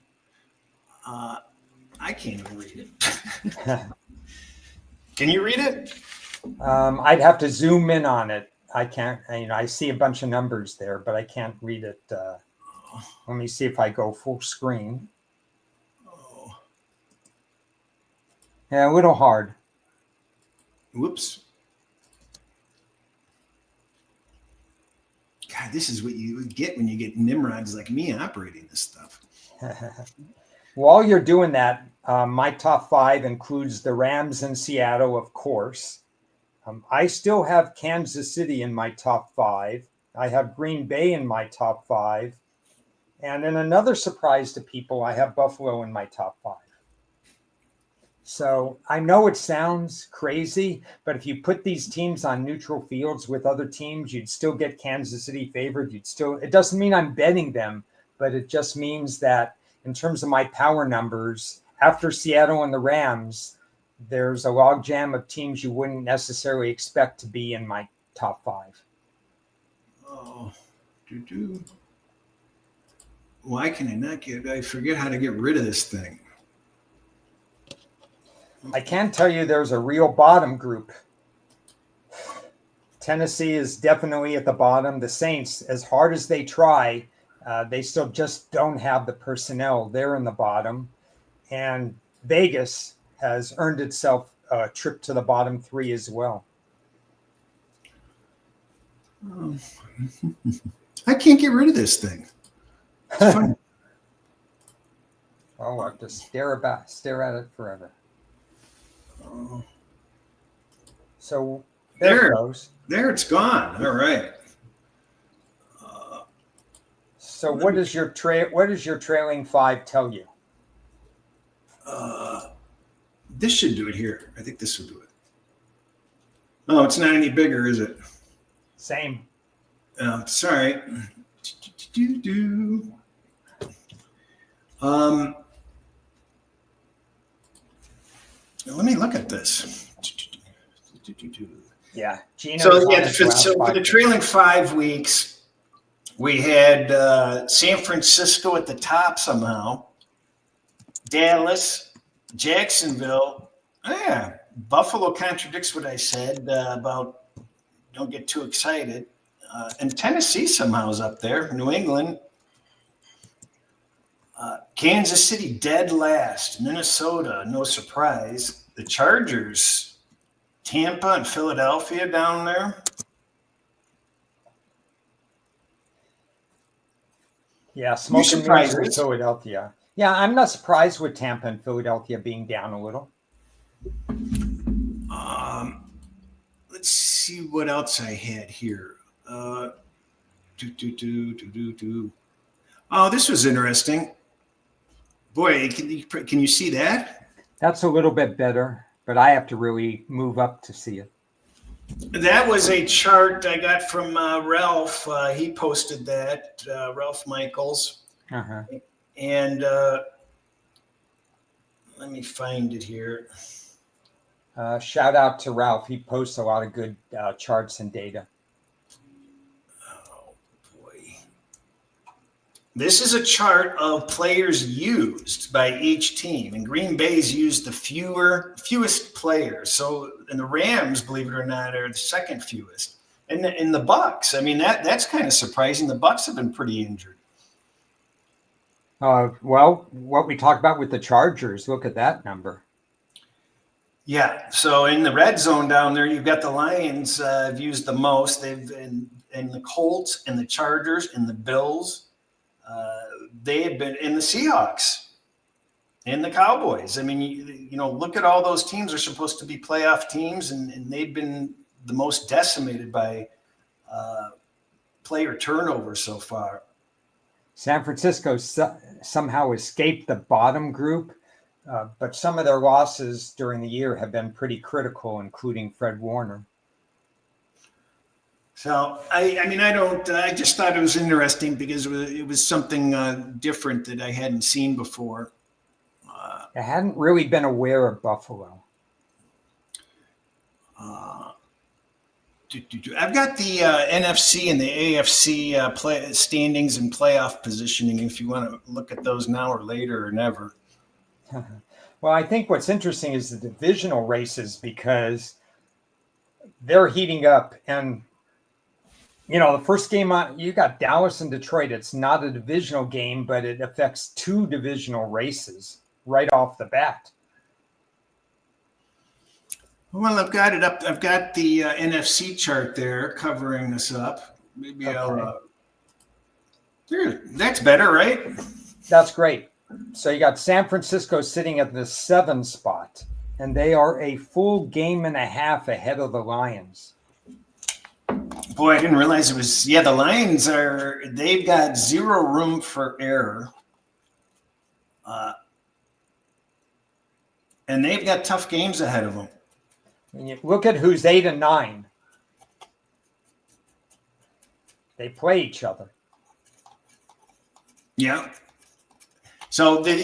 I can't even read it. Can you read it? I'd have to zoom in on it. I can't, I see a bunch of numbers there, but I can't read it. Let me see if I go full screen. Yeah, a little hard. Whoops. God, this is what you get when you get Nimrods like me operating this stuff. While you're doing that, my top five includes the Rams in Seattle, of course. I still have Kansas City in my top five. I have Green Bay in my top five. And in another surprise to people, I have Buffalo in my top five. So I know it sounds crazy, but if you put these teams on neutral fields with other teams, you'd still get Kansas City favored. It doesn't mean I'm betting them, but it just means that in terms of my power numbers, after Seattle and the Rams, there's a logjam of teams you wouldn't necessarily expect to be in my top five. Why can I not I forget how to get rid of this thing. I can tell you there's a real bottom group. Tennessee is definitely at the bottom. The Saints, as hard as they try, they still just don't have the personnel. They're in the bottom. And Vegas has earned itself a trip to the bottom three as well. I can't get rid of this thing. Oh, I'll have to stare at it forever. So there it goes. There it's gone. All right. So what does your trailing five tell you? This should do it here. I think this will do it. Oh, it's not any bigger, is it? Same. Sorry. Let me look at this. Yeah. So for the trailing 5 weeks, we had San Francisco at the top somehow, Dallas, Jacksonville. Buffalo contradicts what I said about don't get too excited. And Tennessee somehow is up there. New England. Kansas City dead last. Minnesota, no surprise. The Chargers, Tampa and Philadelphia down there. Yeah, smoke and mirrors with Philadelphia. Yeah, I'm not surprised with Tampa and Philadelphia being down a little. Let's see what else I had here. Oh, this was interesting. Boy, can you see that? That's a little bit better, but I have to really move up to see it. That was a chart I got from Ralph. He posted that, Ralph Michaels. Uh-huh. And let me find it here. Shout out to Ralph. He posts a lot of good charts and data. Oh, boy. This is a chart of players used by each team. And Green Bay's used the fewest players. So, and the Rams, believe it or not, are the second fewest. And the Bucks, I mean, that's kind of surprising. The Bucks have been pretty injured. Well, what we talked about with the Chargers, look at that number. Yeah. So in the red zone down there, you've got the Lions have used the most. They've and the Colts and the Chargers and the Bills. They have been in the Seahawks and the Cowboys. I mean, you know, look at all those teams are supposed to be playoff teams, and they've been the most decimated by player turnover so far. San Francisco somehow escaped the bottom group, but some of their losses during the year have been pretty critical, including Fred Warner. So, I just thought it was interesting because it was something different that I hadn't seen before. I hadn't really been aware of Buffalo. I've got the NFC and the AFC standings and playoff positioning if you want to look at those now or later or never. Well, I think what's interesting is the divisional races because they're heating up. And, you know, the first game you got Dallas and Detroit. It's not a divisional game, but it affects two divisional races right off the bat. Well, I've got it up. I've got the NFC chart there covering this up. Maybe Okay. That's better, right? That's great. So you got San Francisco sitting at the 7 spot, and they are a full game and a half ahead of the Lions. Boy, I didn't realize it was. Yeah, the Lions they've got zero room for error. And they've got tough games ahead of them. When you look at who's 8 and 9, they play each other. Yeah. So the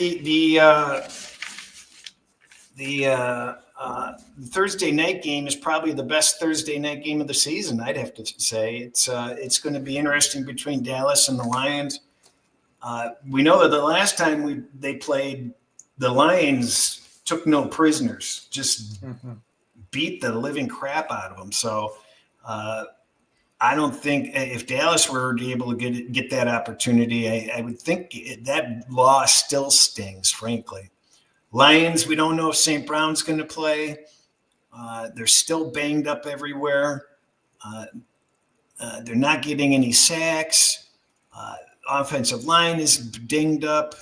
Thursday night game is probably the best Thursday night game of the season. I'd have to say it's going to be interesting between Dallas and the Lions. We know that the last time they played, the Lions took no prisoners, just beat the living crap out of them. So I don't think if Dallas were able to get that opportunity, I would think that loss still stings, frankly. Lions, we don't know if St. Brown's going to play. They're still banged up everywhere. They're not getting any sacks. Offensive line is dinged up.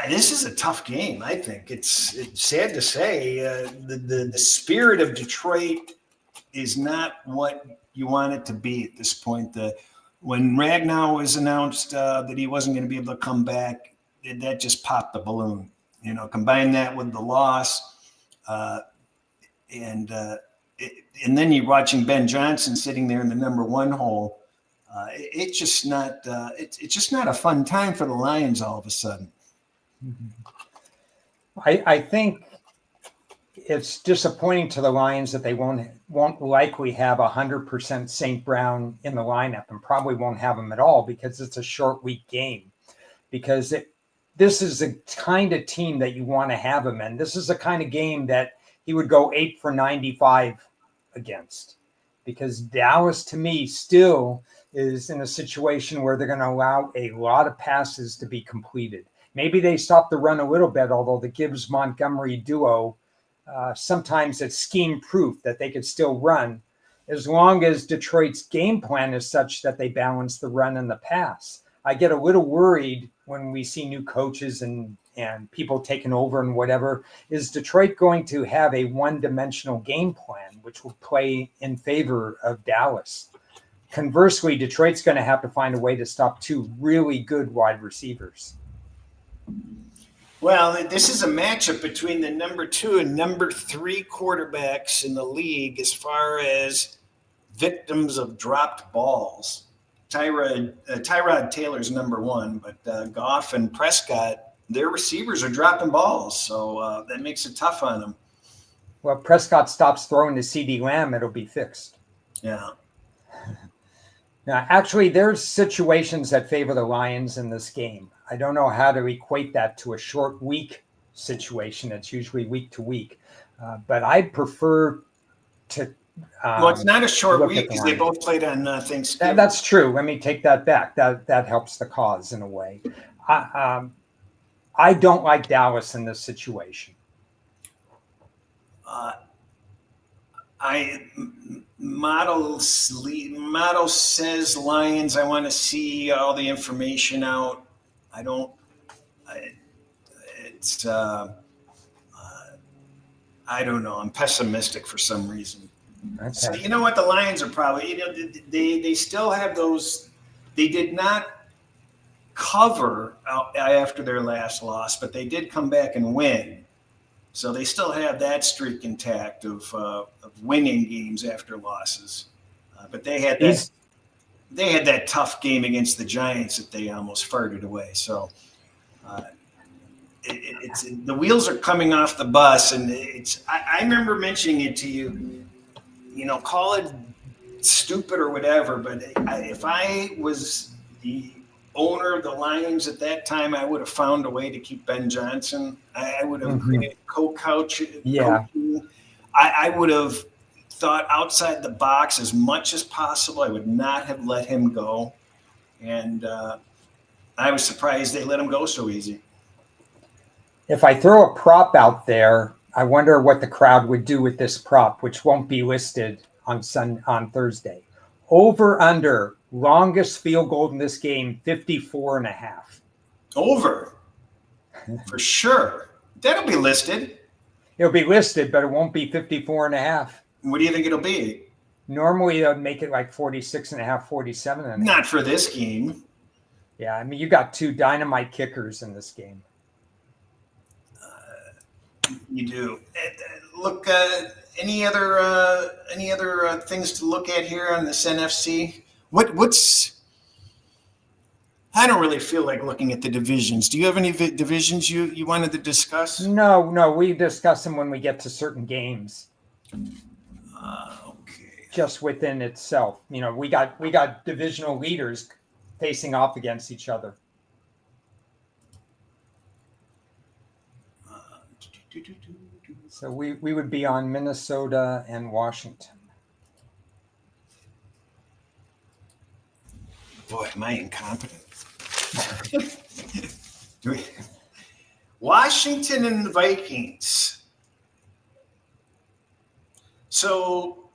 This is a tough game, I think. It's sad to say. The spirit of Detroit is not what you want it to be at this point. When Ragnow was announced that he wasn't going to be able to come back, that just popped the balloon. You know, combine that with the loss, and then you're watching Ben Johnson sitting there in the number 1 hole. It's just not. It's just not a fun time for the Lions all of a sudden. I think it's disappointing to the Lions that they won't likely have 100% St. Brown in the lineup and probably won't have him at all because it's a short week game. Because this is the kind of team that you want to have him in. This is the kind of game that he would go 8 for 95 against, because Dallas, to me, still is in a situation where they're going to allow a lot of passes to be completed. Maybe they stop the run a little bit, although the Gibbs-Montgomery duo, sometimes it's scheme proof that they could still run, as long as Detroit's game plan is such that they balance the run and the pass. I get a little worried when we see new coaches and people taking over and whatever. Is Detroit going to have a one-dimensional game plan, which will play in favor of Dallas? Conversely, Detroit's going to have to find a way to stop two really good wide receivers. Well, this is a matchup between the number 2 and number 3 quarterbacks in the league as far as victims of dropped balls. Tyrod Taylor's number 1, but Goff and Prescott, their receivers are dropping balls, so that makes it tough on them. Well, Prescott stops throwing to CeeDee Lamb, it'll be fixed. Yeah. Now, actually, there's situations that favor the Lions in this game. I don't know how to equate that to a short week situation. It's usually week to week. But I'd prefer to. Well, it's not a short week because they both played on Thanksgiving. That's true. Let me take that back. That helps the cause in a way. I don't like Dallas in this situation. Model says Lions. I want to see all the information out. I don't. I don't know. I'm pessimistic for some reason. Okay. So you know what? The Lions are probably. They still have those. They did not cover after their last loss, but they did come back and win. So they still have that streak intact of winning games after losses. But they had that tough game against the Giants that they almost farted away. So it's the wheels are coming off the bus, and I remember mentioning it to you. You know, call it stupid or whatever, but if I was the owner of the Lions at that time, I would have found a way to keep Ben Johnson. I would have created co-coaching. Yeah. I would have thought outside the box as much as possible. I would not have let him go. And I was surprised they let him go so easy. If I throw a prop out there, I wonder what the crowd would do with this prop, which won't be listed on Thursday. Over under longest field goal in this game, 54.5. Over. For sure. That'll be listed. It'll be listed, but it won't be 54.5. What do you think it'll be? Normally, they'll make it like 46.5, 47.5. Not for this game. Yeah, I mean, you got two dynamite kickers in this game. You do. Look, any other things to look at here on this NFC? What's? I don't really feel like looking at the divisions. Do you have any divisions you wanted to discuss? No, we discuss them when we get to certain games. Okay. Just within itself, you know, we got divisional leaders facing off against each other. So we would be on Minnesota and Washington. Boy, am I incompetent. Washington and the Vikings. So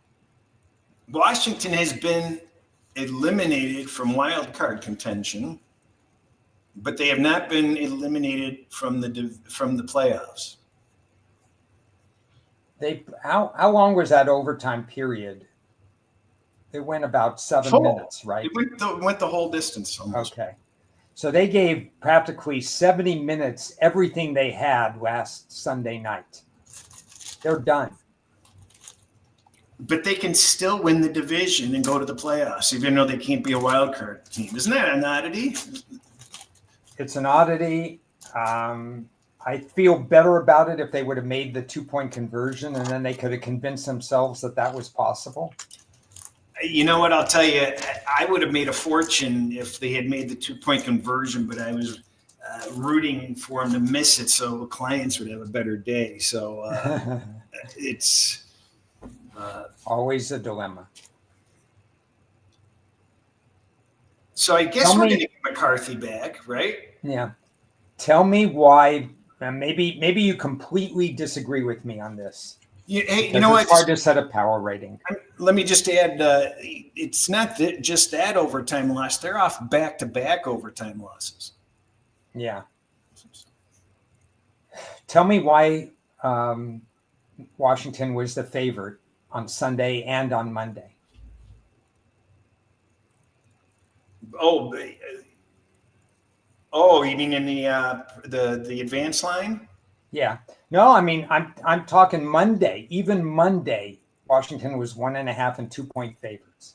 Washington has been eliminated from wild card contention, but they have not been eliminated from the playoffs. How long was that overtime period? It went about 7 minutes, right? It went the whole distance almost. Okay. So they gave practically 70 minutes, everything they had last Sunday night. They're done. But they can still win the division and go to the playoffs, even though they can't be a wild card team. Isn't that an oddity? It's an oddity. I feel better about it if they would have made the 2-point conversion, and then they could have convinced themselves that was possible. You know what? I'll tell you, I would have made a fortune if they had made the 2-point conversion, but I was rooting for them to miss it so clients would have a better day. So it's always a dilemma. So I guess we're going to get McCarthy back, right? Yeah. Tell me why. Maybe you completely disagree with me on this. Hey, you know what? It's hard to set a power rating. Let me just add, it's not just that overtime loss. They're off back-to-back overtime losses. Yeah. Tell me why Washington was the favorite on Sunday and on Monday. Oh, you mean in the advance line? Yeah. No, I mean I'm talking Monday. Even Monday, Washington was 1.5 and 2-point favorites.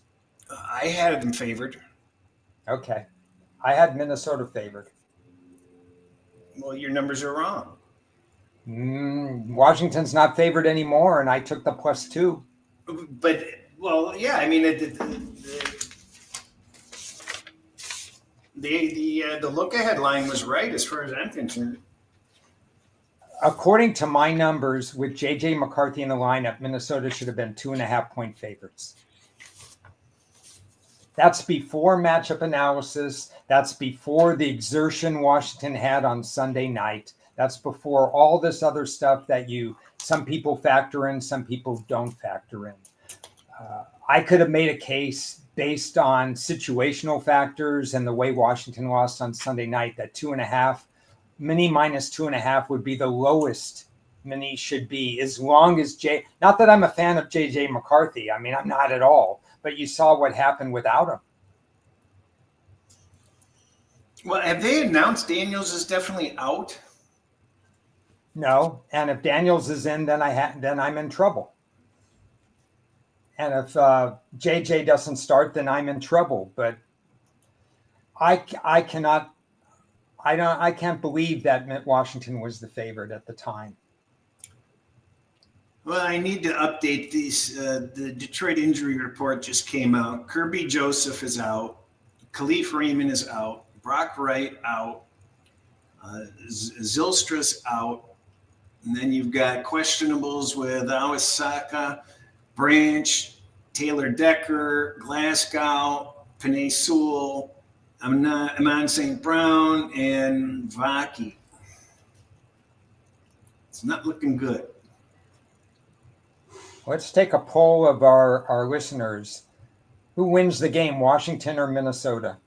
I had them favored. Okay. I had Minnesota favored. Well, your numbers are wrong. Washington's not favored anymore, and I took the +2. But, well, yeah, I mean, the look-ahead line was right as far as I'm concerned. According to my numbers, with J.J. McCarthy in the lineup, Minnesota should have been 2.5-point favorites. That's before matchup analysis. That's before the exertion Washington had on Sunday night. That's before all this other stuff that some people factor in, some people don't factor in. I could have made a case based on situational factors and the way Washington lost on Sunday night that 2.5, mini -2.5 would be the lowest mini should be, as long as not that I'm a fan of J.J. McCarthy. I mean, I'm not at all. But you saw what happened without him. Well, have they announced Daniels is definitely out? No, and if Daniels is in, then I'm in trouble. And if JJ doesn't start, then I'm in trouble. But I can't believe that Washington was the favorite at the time. Well, I need to update these. The Detroit injury report just came out. Kirby Joseph is out. Khalif Raymond is out. Brock Wright out. Zylstra's out. And then you've got questionables with Awasaka, Branch, Taylor Decker, Glasgow, Panay Sewell, Amon St. Brown, and Vaki. It's not looking good. Let's take a poll of our listeners. Who wins the game, Washington or Minnesota?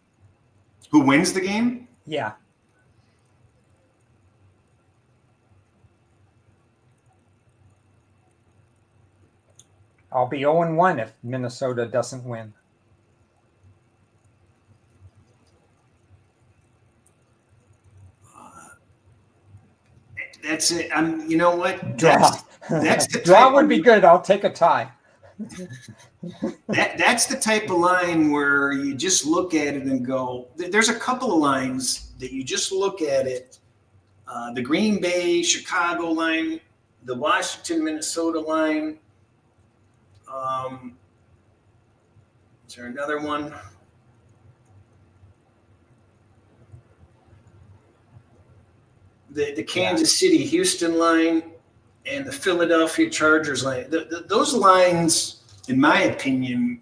Who wins the game? Yeah. I'll be 0-1 if Minnesota doesn't win. That's it. You know what? Draw. That's the draw would be good. I'll take a tie. That's the type of line where you just look at it and go. There's a couple of lines that you just look at it. The Green Bay, Chicago line, the Washington, Minnesota line. Is there another one? The Kansas City, Houston line and the Philadelphia Chargers line. Those lines, in my opinion,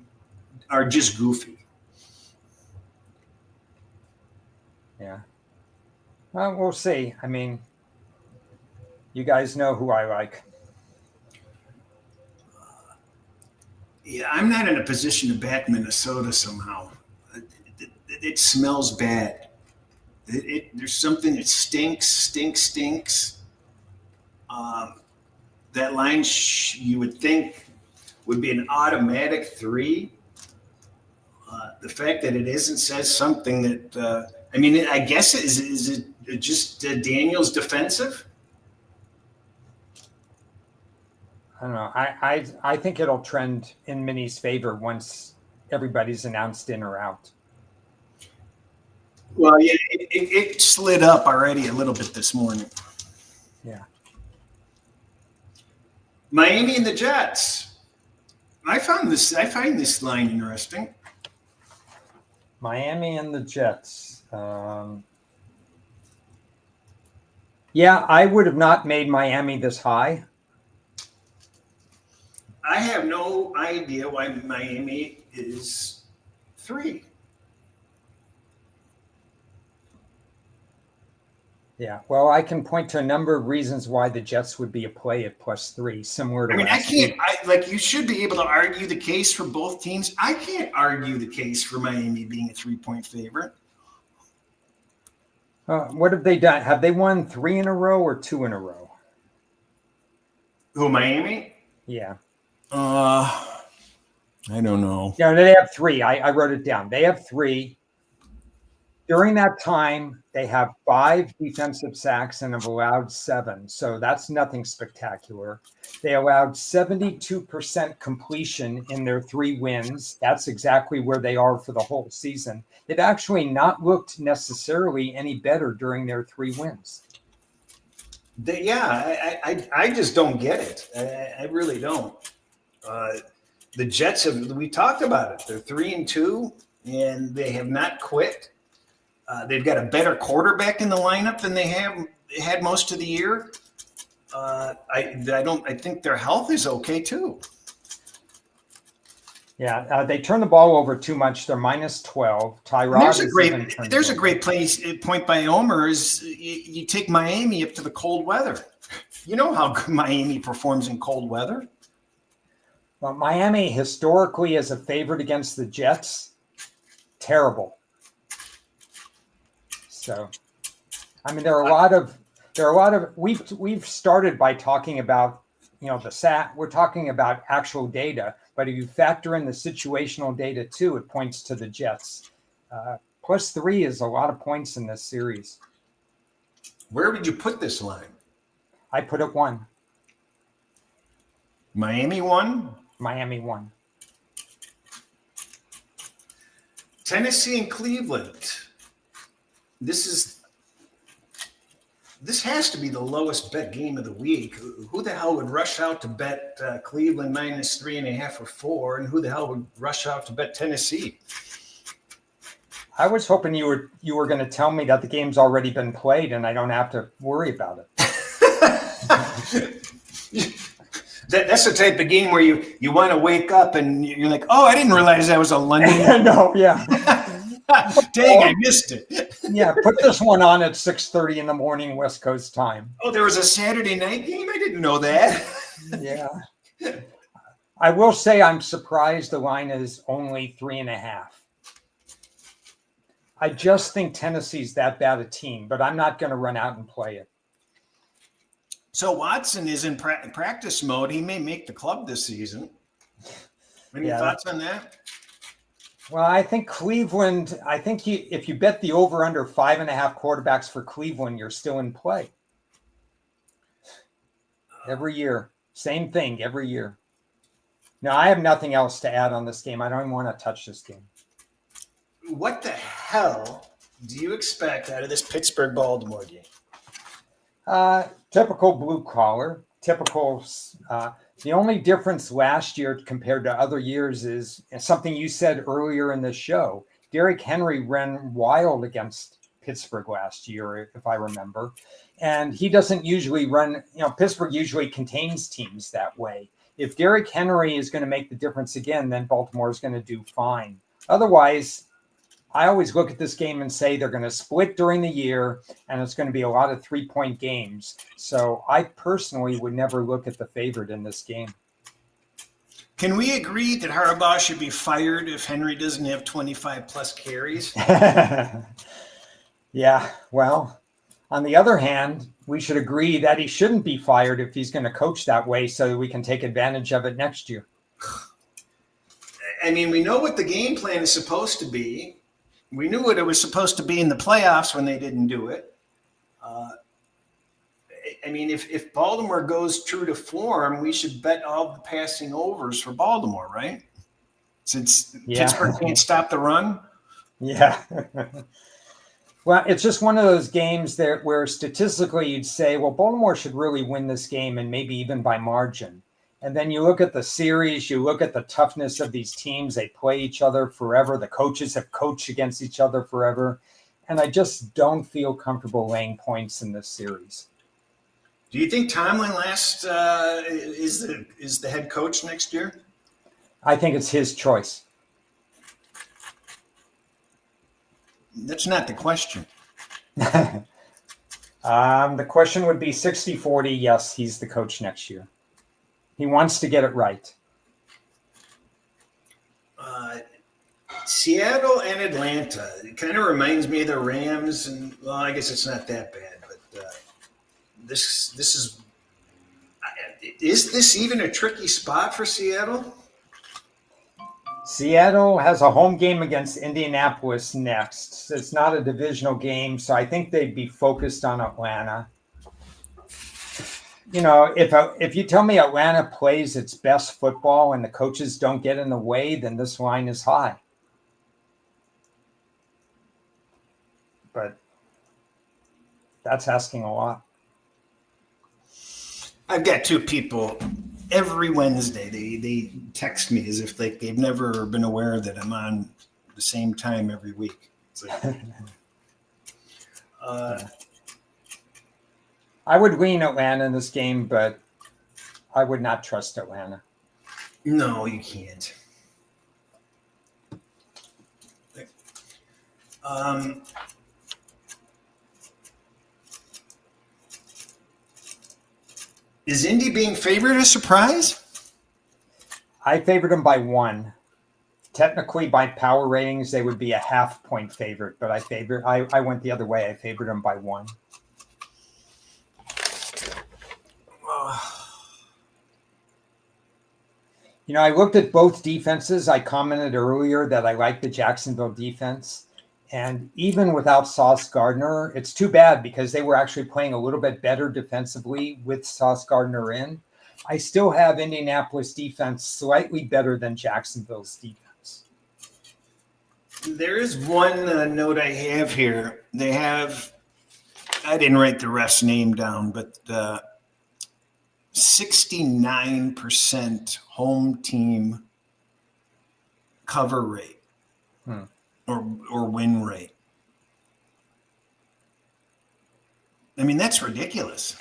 are just goofy. Yeah. Well, we'll see. I mean, you guys know who I like. Yeah, I'm not in a position to back Minnesota somehow. It smells bad. There's something that stinks. That line you would think would be an automatic 3. The fact that it isn't says something that I guess is it just Daniels defensive? I don't know. I think it'll trend in Minnie's favor once everybody's announced in or out. Well, yeah, it slid up already a little bit this morning. Yeah. Miami and the Jets. I find this line interesting. Miami and the Jets. Yeah, I would have not made Miami this high. I have no idea why Miami is 3. Yeah, well, I can point to a number of reasons why the Jets would be a play at +3, similar to I mean, I last can't. week. You should be able to argue the case for both teams. I can't argue the case for Miami being a 3-point favorite. What have they done? Have they won 3 in a row or 2 in a row? Who, Miami? Yeah. I don't know. Yeah, they have 3. I wrote it down. They have 3. During that time, they have 5 defensive sacks and have allowed 7. So that's nothing spectacular. They allowed 72% completion in their 3 wins. That's exactly where they are for the whole season. They've actually not looked necessarily any better during their 3 wins. I just don't get it. I really don't. The Jets we talked about it. They're 3-2, and they have not quit. They've got a better quarterback in the lineup than they had most of the year. I think their health is okay too. Yeah, they turn the ball over too much. They're -12. Tyrod There's a great point by Omer is you take Miami up to the cold weather. You know how Miami performs in cold weather. Well, Miami historically is a favorite against the Jets. Terrible. So, I mean, there are a lot of we've started by talking about, we're talking about actual data, but if you factor in the situational data too, it points to the Jets. +3 is a lot of points in this series. Where would you put this line? I put it 1. Miami 1? Miami 1. Tennessee and Cleveland. This has to be the lowest bet game of the week. Who the hell would rush out to bet Cleveland -3.5 or 4? And who the hell would rush out to bet Tennessee? I was hoping you were going to tell me that the game's already been played and I don't have to worry about it. That's the type of game where you want to wake up and you're like, oh, I didn't realize that was a London. No, yeah. Dang, I missed it. Yeah, put this one on at 6:30 in the morning West Coast time. Oh, there was a Saturday night game? I didn't know that. Yeah. I will say I'm surprised the line is only 3.5. I just think Tennessee's that bad a team, but I'm not going to run out and play it. So Watson is in practice mode. He may make the club this season. Any thoughts on that? Well, I think Cleveland, if you bet the over-under 5.5 quarterbacks for Cleveland, you're still in play. Every year. Same thing every year. Now, I have nothing else to add on this game. I don't even want to touch this game. What the hell do you expect out of this Pittsburgh-Baltimore game? Typical blue collar, typical. The only difference last year compared to other years is something you said earlier in the show. Derrick Henry ran wild against Pittsburgh last year, if I remember. And he doesn't usually run, Pittsburgh usually contains teams that way. If Derrick Henry is going to make the difference again, then Baltimore is going to do fine. Otherwise, I always look at this game and say they're going to split during the year, and it's going to be a lot of 3-point games. So I personally would never look at the favorite in this game. Can we agree that Harbaugh should be fired if Henry doesn't have 25-plus carries? Yeah, well, on the other hand, we should agree that he shouldn't be fired if he's going to coach that way so that we can take advantage of it next year. I mean, we know what the game plan is supposed to be. We knew what it was supposed to be in the playoffs when they didn't do it. I mean, if Baltimore goes true to form, we should bet all the passing overs for Baltimore, right? Since Pittsburgh can't stop the run. Yeah. Well, it's just one of those games there where statistically you'd say, well, Baltimore should really win this game and maybe even by margin. And then you look at the series, you look at the toughness of these teams. They play each other forever. The coaches have coached against each other forever. And I just don't feel comfortable laying points in this series. Do you think Tomlin is the head coach next year? I think it's his choice. That's not the question. The question would be 60-40. Yes, he's the coach next year. He wants to get it right. Seattle and Atlanta. It kind of reminds me of the Rams, and well, I guess it's not that bad, but this is this even a tricky spot for Seattle? Seattle has a home game against Indianapolis next. It's not a divisional game, so I think they'd be focused on Atlanta. You know, if you tell me Atlanta plays its best football and the coaches don't get in the way, then this line is high. But that's asking a lot. I've got two people every Wednesday. They text me as if they've never been aware that I'm on the same time every week. It's like, I would lean Atlanta in this game, but I would not trust Atlanta. No, you can't. Is Indy being favored a surprise? I favored them by 1. Technically, by power ratings, they would be a half-point favorite, but I went the other way. I favored them by 1. You know, I looked at both defenses. I commented earlier that I like the Jacksonville defense. And even without Sauce Gardner, it's too bad because they were actually playing a little bit better defensively with Sauce Gardner in. I still have Indianapolis defense slightly better than Jacksonville's defense. There is one note I have here. I didn't write the ref's name down, but 69% home team cover rate. Or win rate. I mean, that's ridiculous.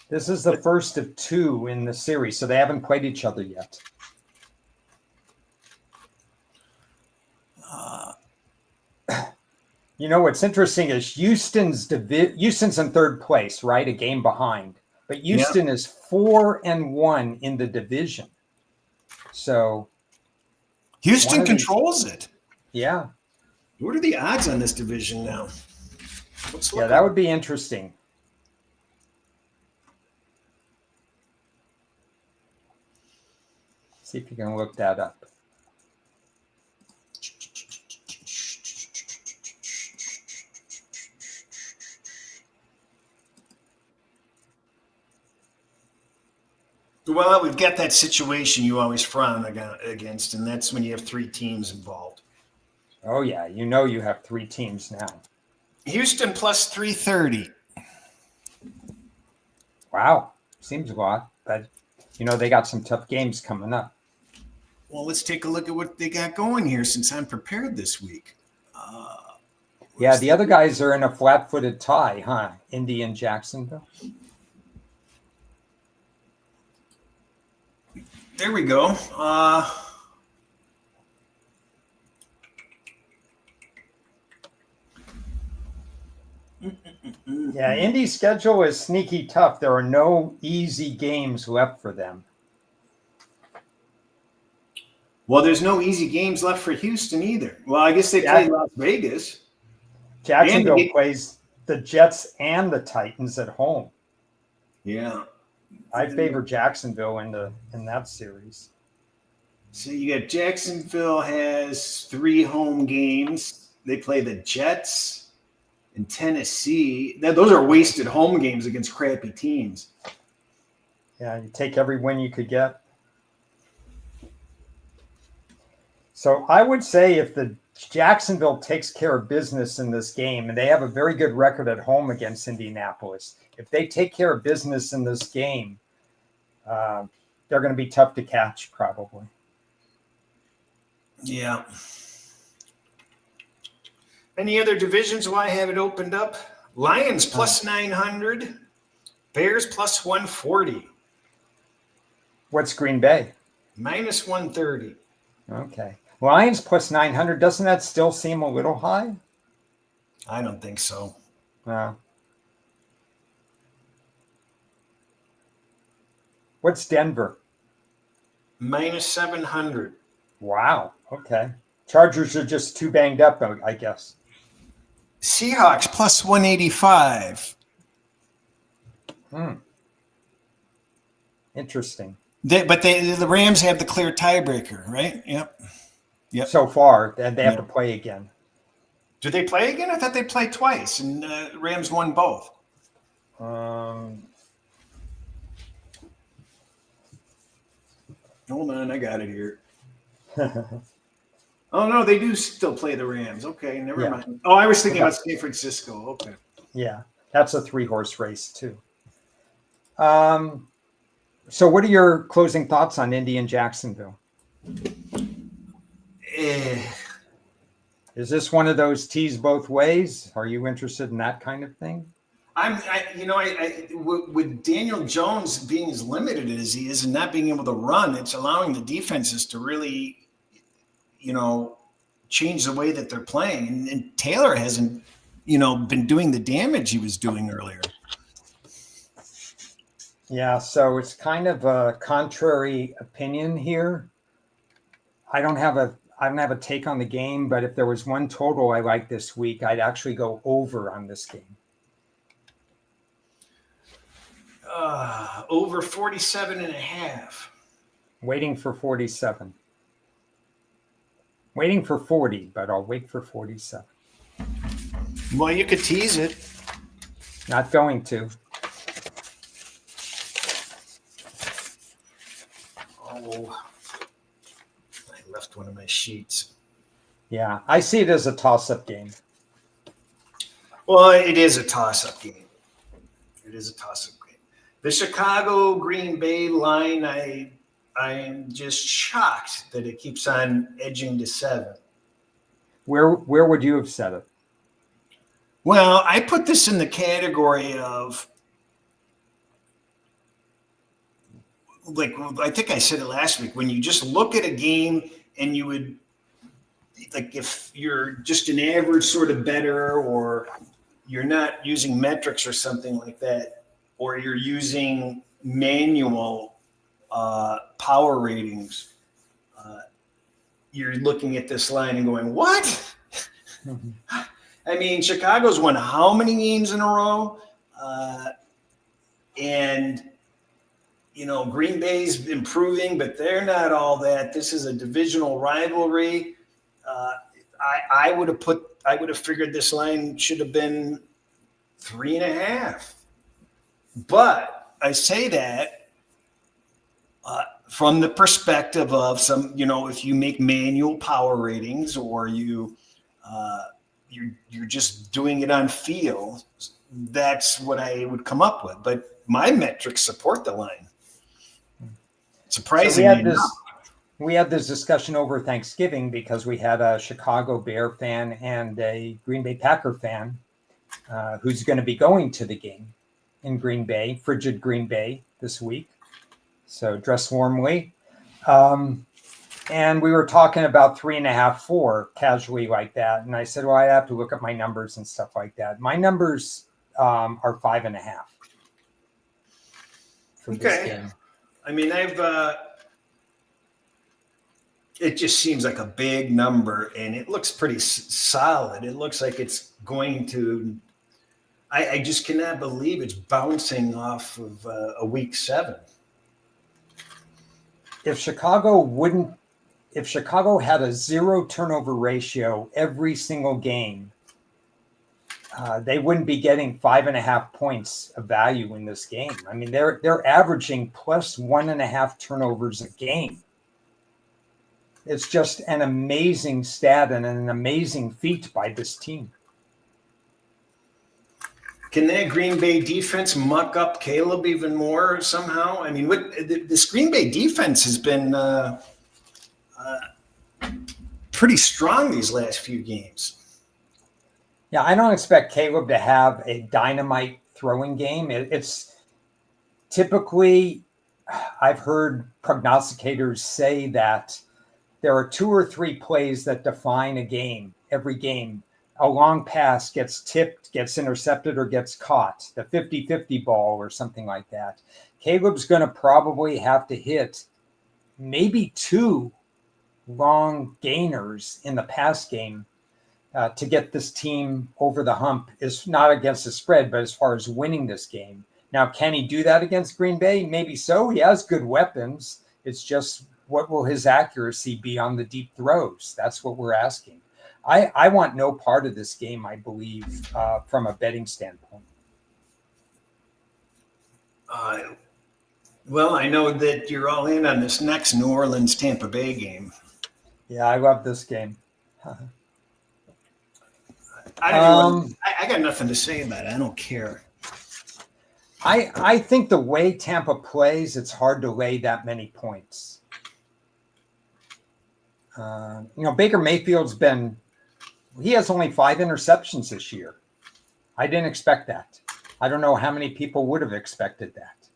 This is the first of 2 in the series, so they haven't played each other yet. You know, what's interesting is Houston's in 3rd place, right? A game behind. But Houston is 4-1 in the division. So Houston controls it. Yeah. What are the odds on this division now? Yeah, that would be interesting. See if you can look that up. Well, we've got that situation you always frown against, and that's when you have 3 teams involved. Oh, yeah. You know you have 3 teams now. Houston plus 330. Wow. Seems a lot, but, you know, they got some tough games coming up. Well, let's take a look at what they got going here since I'm prepared this week. Yeah, the other guys are in a flat-footed tie, huh? Indy and Jacksonville. There we go. Yeah, Indy's schedule is sneaky tough. There are no easy games left for them. Well, there's no easy games left for Houston either. Well, I guess they play Las Vegas. Jacksonville plays the Jets and the Titans at home. Yeah. I favor Jacksonville in that series. So you got Jacksonville has 3 home games. They play the Jets and Tennessee. Those are wasted home games against crappy teams. Yeah, you take every win you could get. So I would say if the Jacksonville takes care of business in this game, and they have a very good record at home against Indianapolis, if they take care of business in this game, they're going to be tough to catch probably. Yeah. Any other divisions why I have it opened up? Lions plus 900. Bears plus 140. What's Green Bay? Minus 130. Okay. Lions plus 900. Doesn't that still seem a little high? I don't think so. What's Denver? Minus 700. Wow. Okay. Chargers are just too banged up, I guess. Seahawks plus 185. Interesting. But the Rams have the clear tiebreaker, right? Yep. So far, they have to play again. Do they play again? I thought they played twice, and Rams won both. Hold on, I got it here. Oh, no, they do still play the Rams. Okay, never mind. Oh, I was thinking about San Francisco. Okay. Yeah, that's a 3-horse race, too. So what are your closing thoughts on Indy and Jacksonville? Is this one of those teas both ways? Are you interested in that kind of thing? With Daniel Jones being as limited as he is and not being able to run, it's allowing the defenses to really, change the way that they're playing. And Taylor hasn't, been doing the damage he was doing earlier. Yeah, so it's kind of a contrary opinion here. I don't have a take on the game, but if there was one total I like this week, I'd actually go over on this game. Over 47.5. Waiting for 47. Waiting for 40, but I'll wait for 47. Well, you could tease it. Not going to. Oh, I left one of my sheets. Yeah, I see it as a toss-up game. Well, it is a toss-up game. It is a toss-up game. The Chicago Green Bay line, I'm just shocked that it keeps on edging to 7. Where would you have set it? Well, I put this in the category of, like, I think I said it last week, when you just look at a game and you would, like, if you're just an average sort of bettor, or you're not using metrics or something like that, or you're using manual power ratings, you're looking at this line and going, what? Mm-hmm. I mean, Chicago's won how many games in a row? And, Green Bay's improving, but they're not all that. This is a divisional rivalry. I would have figured this line should have been 3.5. But I say that from the perspective of some, if you make manual power ratings, or you're just doing it on feel, that's what I would come up with. But my metrics support the line. Surprisingly enough. We had this discussion over Thanksgiving because we had a Chicago Bear fan and a Green Bay Packer fan who's going to be going to the game in Green Bay, frigid Green Bay this week. So dress warmly. And we were talking about 3.5, 4 casually like that. And I said, well, I have to look at my numbers and stuff like that. My numbers are 5.5 for this game. I mean, it just seems like a big number, and it looks pretty solid. It looks like it's going to, I just cannot believe it's bouncing off of a week 7. If Chicago had a 0 turnover ratio every single game, they wouldn't be getting 5.5 points of value in this game. I mean, they're averaging plus 1.5 turnovers a game. It's just an amazing stat and an amazing feat by this team. Can that Green Bay defense muck up Caleb even more somehow? I mean, this Green Bay defense has been pretty strong these last few games. Yeah, I don't expect Caleb to have a dynamite throwing game. It's typically, I've heard prognosticators say that there are 2 or 3 plays that define a game, every game. A long pass gets tipped, gets intercepted, or gets caught, the 50-50 ball or something like that. Caleb's going to probably have to hit maybe 2 long gainers in the pass game to get this team over the hump, is not against the spread, but as far as winning this game. Now, can he do that against Green Bay? Maybe so. He has good weapons. It's just, what will his accuracy be on the deep throws? That's what we're asking. I want no part of this game, I believe, from a betting standpoint. Well, I know that you're all in on this next New Orleans Tampa Bay game. Yeah, I love this game. I got nothing to say about it. I don't care. I think the way Tampa plays, it's hard to lay that many points. Baker Mayfield's he has only 5 interceptions this year. I didn't expect that. I don't know how many people would have expected that.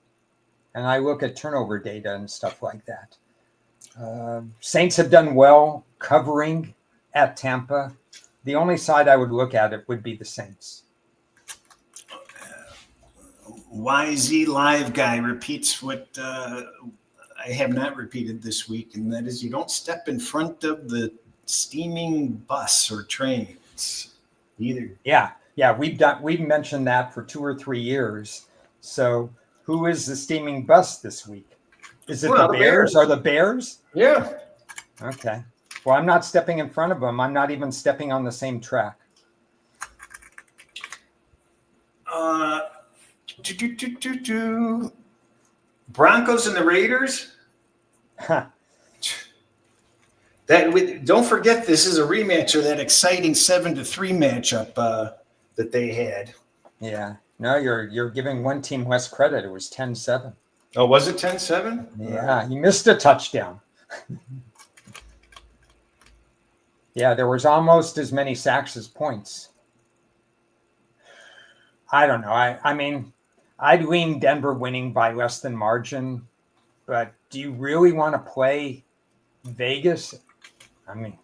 And I look at turnover data and stuff like that. Saints have done well covering at Tampa. The only side I would look at it would be the Saints. YZ Live guy repeats what I have not repeated this week, and that is, you don't step in front of the steaming bus or trains either. Yeah, we've mentioned that for 2 or 3 years. So who is the steaming bus this week? Is it the Bears? Are the Bears? Yeah. Okay. Well, I'm not stepping in front of them. I'm not even stepping on the same track. Broncos and the Raiders. Don't forget, this is a rematch of that exciting 7-3 matchup that they had. Yeah. No, you're giving one team less credit. It was 10-7. Oh, was it 10-7? Yeah, you missed a touchdown. Yeah, there was almost as many sacks as points. I don't know. I mean, I'd lean Denver winning by less than margin, but do you really want to play Vegas? I mean,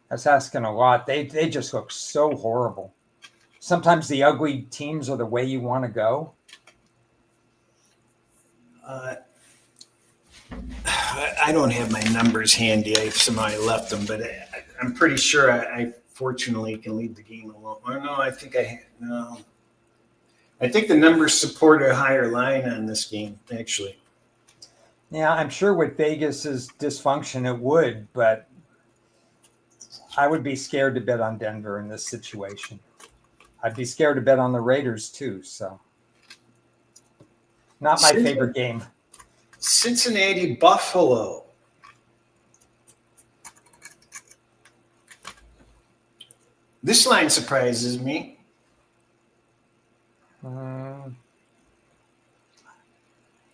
that's asking a lot. They just look so horrible. Sometimes the ugly teams are the way you want to go. I don't have my numbers handy. I left them, but I'm pretty sure I fortunately can leave the game alone. Or no, I think the numbers support a higher line on this game, actually. Yeah, I'm sure with Vegas's dysfunction it would, but I would be scared to bet on Denver in this situation. I'd be scared to bet on the Raiders too, so not my favorite game. Cincinnati Buffalo. This line surprises me.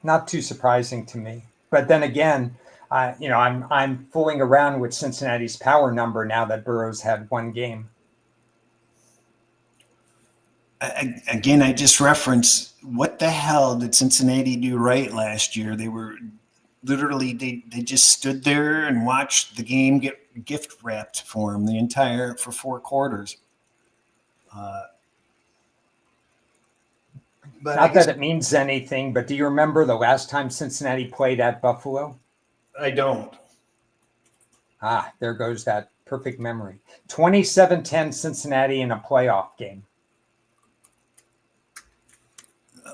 Not too surprising to me, but then again, I'm fooling around with Cincinnati's power number now that Burrow's had 1 game. Again, I just reference, what the hell did Cincinnati do right last year? They were literally, they just stood there and watched the game get gift wrapped for them for 4 quarters. But not that it means anything, but do you remember the last time Cincinnati played at Buffalo? I don't. There goes that perfect memory. 27-10 Cincinnati in a playoff game.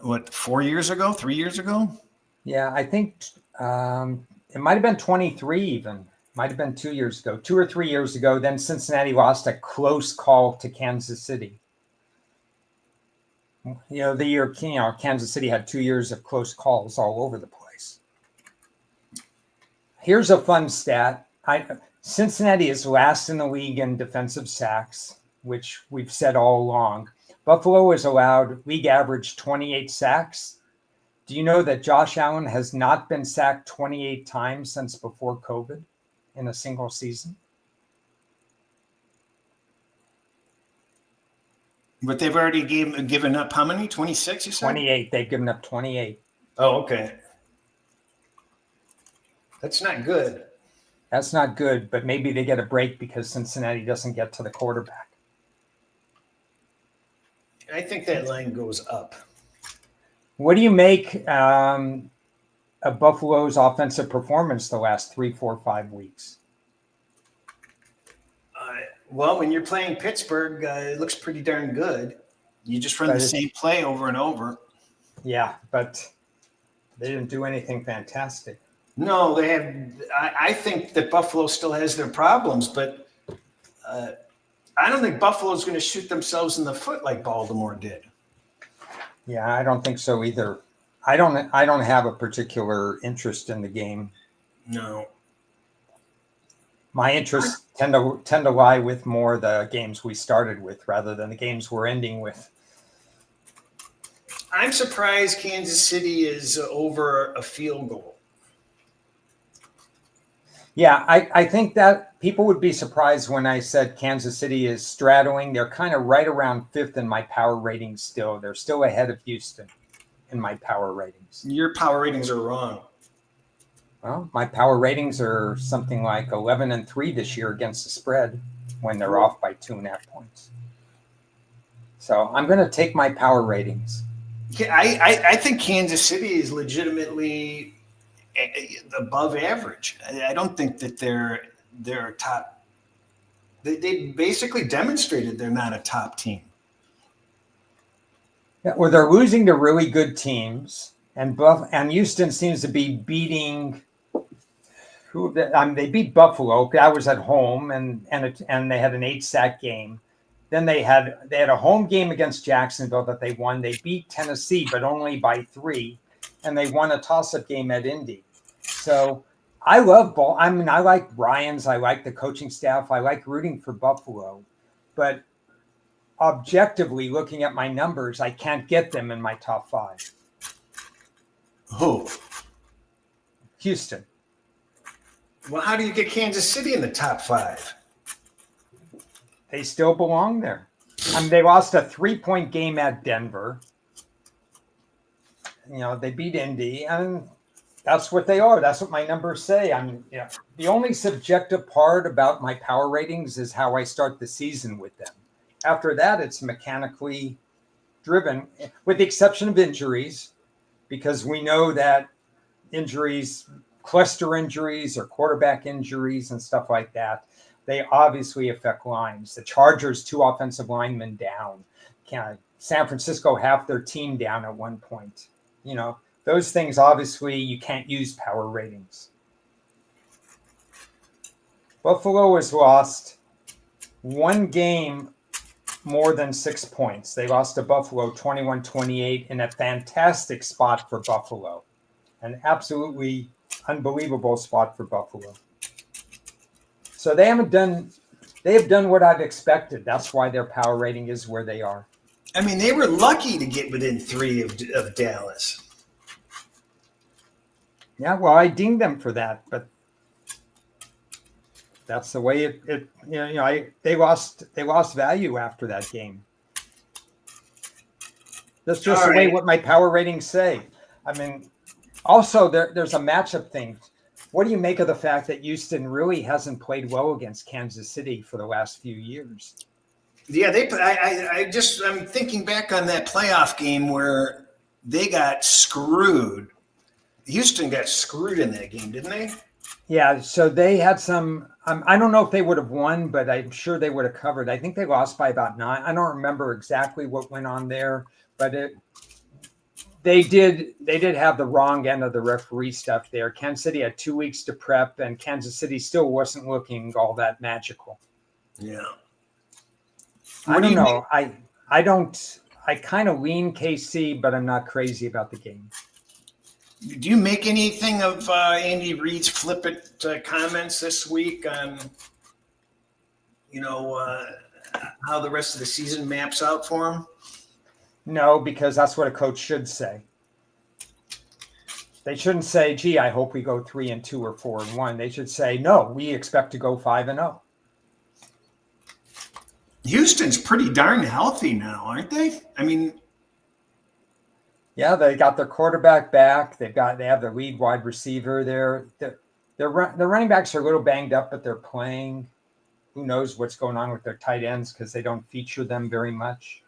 What, 4 years ago, 3 years ago? Yeah, I think it might have been 23 even. Might have been 2 years ago, 2 or 3 years ago. Then Cincinnati lost a close call to Kansas City. The year Kansas City had 2 years of close calls all over the place. Here's a fun stat. Cincinnati is last in the league in defensive sacks, which we've said all along. Buffalo is allowed league average 28 sacks. Do you know that Josh Allen has not been sacked 28 times since before COVID in a single season? But they've already given up how many? 26, you said? 28. They've given up 28. Oh, okay. That's not good. That's not good, but maybe they get a break because Cincinnati doesn't get to the quarterback. I think that line goes up. What do you make of Buffalo's offensive performance the last 3, 4, 5 weeks? Well, when you're playing Pittsburgh, it looks pretty darn good. You just run the same play over and over. Yeah, but they didn't do anything fantastic. No, they have. I think that Buffalo still has their problems, but I don't think Buffalo's going to shoot themselves in the foot like Baltimore did. Yeah, I don't think so either. I don't have a particular interest in the game. No. My interests tend to lie with more the games we started with rather than the games we're ending with. I'm surprised Kansas City is over a field goal. Yeah, I think that people would be surprised when I said Kansas City is straddling. They're kind of right around 5th in my power ratings still. They're still ahead of Houston in my power ratings. Your power ratings are wrong. Well, my power ratings are something like 11-3 this year against the spread when they're off by 2.5 points. So I'm going to take my power ratings. Yeah, I think Kansas City is legitimately above average. I don't think that they're top. They basically demonstrated they're not a top team. Yeah, well, they're losing to really good teams, and Houston seems to be beating. They beat Buffalo. That was at home, and they had an 8-sack game. Then they had a home game against Jacksonville that they won. They beat Tennessee, but only by 3, and they won a toss-up game at Indy. So I love ball. I mean, I like Ryans. I like the coaching staff. I like rooting for Buffalo, but objectively looking at my numbers, I can't get them in my top 5. Who? Houston. Well, how do you get Kansas City in the top 5? They still belong there. I mean, they lost a 3-point game at Denver. They beat Indy, and that's what they are. That's what my numbers say. The only subjective part about my power ratings is how I start the season with them. After that, it's mechanically driven, with the exception of injuries, because we know that injuries, cluster injuries or quarterback injuries and stuff like that, they obviously affect lines. The Chargers, 2 offensive linemen down. San Francisco, half their team down at one point. Those things, obviously, you can't use power ratings. Buffalo has lost 1 game more than 6 points. They lost to Buffalo 21-28 in a fantastic spot for Buffalo. An absolutely unbelievable spot for Buffalo. So they have done what I've expected. That's why their power rating is where they are. I mean, they were lucky to get within 3 of Dallas. Yeah, well, I dinged them for that, but that's the way they lost value after that game. That's just the way what my power ratings say. I mean, also there's a matchup thing. What do you make of the fact that Houston really hasn't played well against Kansas City for the last few years? Yeah, I'm thinking back on that playoff game where they got screwed. Houston got screwed in that game, didn't they? Yeah, so they had some. I don't know if they would have won, but I'm sure they would have covered. I think they lost by about 9. I don't remember exactly what went on there, but they did have the wrong end of the referee stuff there. Kansas City had 2 weeks to prep, and Kansas City still wasn't looking all that magical. Yeah. I don't know. I kind of lean KC, but I'm not crazy about the game. Do you make anything of Andy Reid's flippant comments this week on, how the rest of the season maps out for him? No, because that's what a coach should say. They shouldn't say, "Gee, I hope we go 3-2 or 4-1." They should say, "No, we expect to go 5-0." Houston's pretty darn healthy now, aren't they? I mean, yeah, they got their quarterback back. They have their lead wide receiver. Their running backs are a little banged up, but they're playing. Who knows what's going on with their tight ends because they don't feature them very much.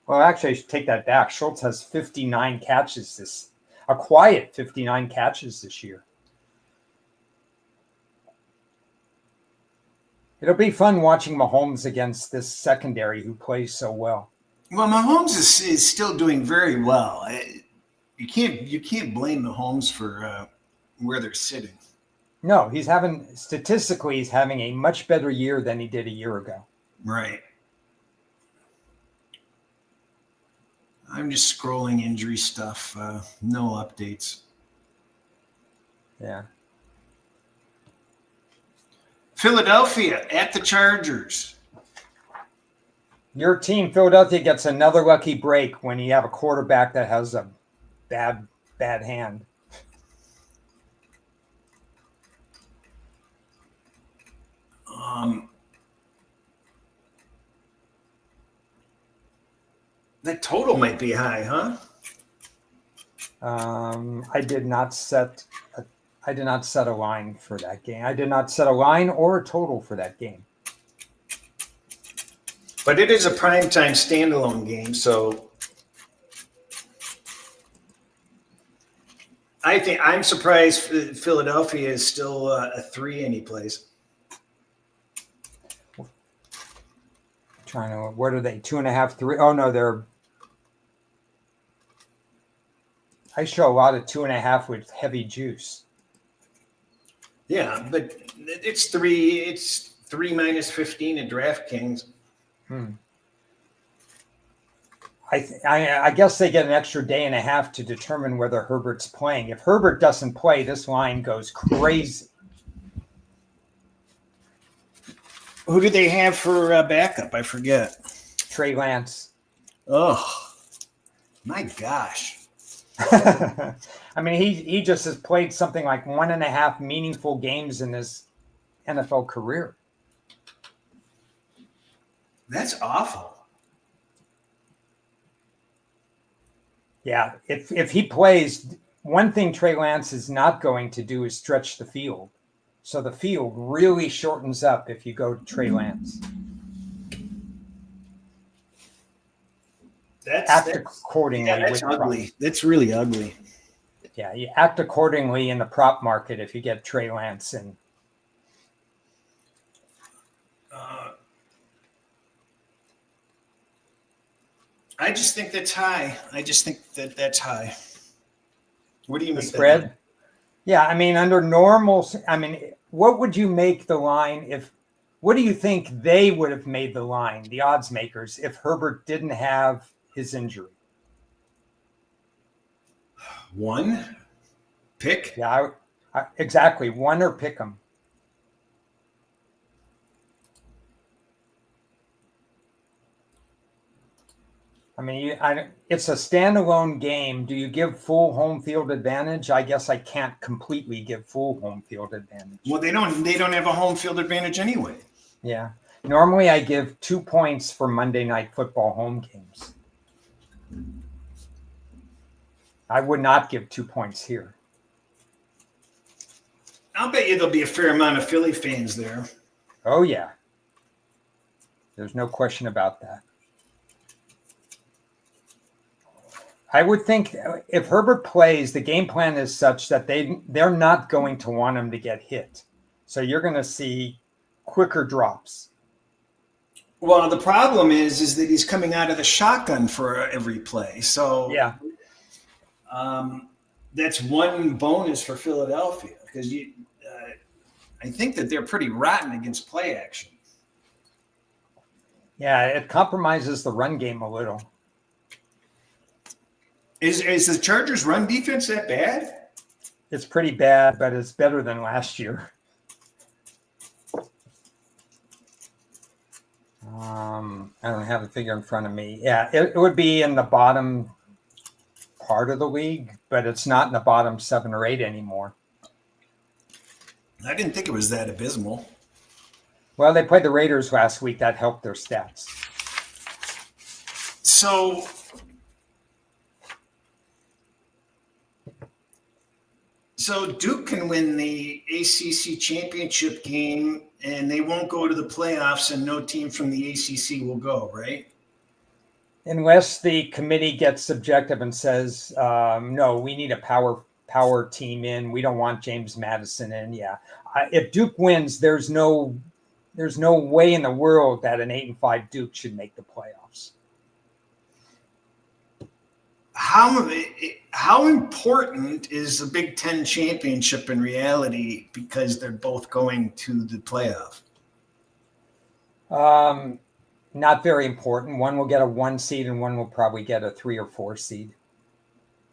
Well, actually, I should take that back. Schultz has 59 catches a quiet 59 catches this year. It'll be fun watching Mahomes against this secondary who plays so well. Well, Mahomes is still doing very well. You can't blame Mahomes for where they're sitting. No, he's having a much better year than he did a year ago. Right. I'm just scrolling injury stuff. No updates. Yeah. Philadelphia at the Chargers. Your team, Philadelphia, gets another lucky break when you have a quarterback that has a bad hand. The total might be high, huh? I did not set a line for that game. I did not set a line or a total for that game. But it is a primetime standalone game, so I'm surprised Philadelphia is still a 3 any place. What are they? 2.5, 3? Oh no, I show a lot of 2.5 with heavy juice. Yeah, but it's 3. It's 3 minus 15 at DraftKings. I guess they get an extra day and a half to determine whether Herbert's playing. If Herbert doesn't play, this line goes crazy. Who do they have for backup? I forget. Trey Lance. Oh, my gosh. I mean, he just has played something like 1.5 meaningful games in his NFL career. That's awful. Yeah, if he plays, one thing Trey Lance is not going to do is stretch the field. So the field really shortens up if you go to Trey Lance. Act accordingly. Yeah, that's ugly. That's really ugly. Yeah, you act accordingly in the prop market if you get Trey Lance in. I just think that's high. That's high. What do you make spread? Yeah, I mean, under normal, what would you make the line what do you think they would have made the line, the odds makers, if Herbert didn't have his injury? 1 pick? Yeah, exactly. 1 or pick them. I mean, it's a standalone game. Do you give full home field advantage? I guess I can't completely give full home field advantage. Well, they don't have a home field advantage anyway. Yeah. Normally I give 2 points for Monday Night Football home games. I would not give 2 points here. I'll bet you there'll be a fair amount of Philly fans there. Oh, yeah. There's no question about that. I would think if Herbert plays, the game plan is such that they're not going to want him to get hit. So you're going to see quicker drops. Well, the problem is that he's coming out of the shotgun for every play. So yeah, that's one bonus for Philadelphia because I think that they're pretty rotten against play action. Yeah, it compromises the run game a little. Is the Chargers' run defense that bad? It's pretty bad, but it's better than last year. I don't have the figure in front of me. Yeah, it would be in the bottom part of the league, but it's not in the bottom 7 or 8 anymore. I didn't think it was that abysmal. Well, they played the Raiders last week. That helped their stats. So Duke can win the ACC championship game, and they won't go to the playoffs, and no team from the ACC will go, right? Unless the committee gets subjective and says, no, we need a power team in. We don't want James Madison in. Yeah, if Duke wins, there's no way in the world that an 8-5 Duke should make the playoffs. How important is the Big Ten championship in reality, because they're both going to the playoff? Not very important. One will get a 1 seed and one will probably get a 3 or 4 seed.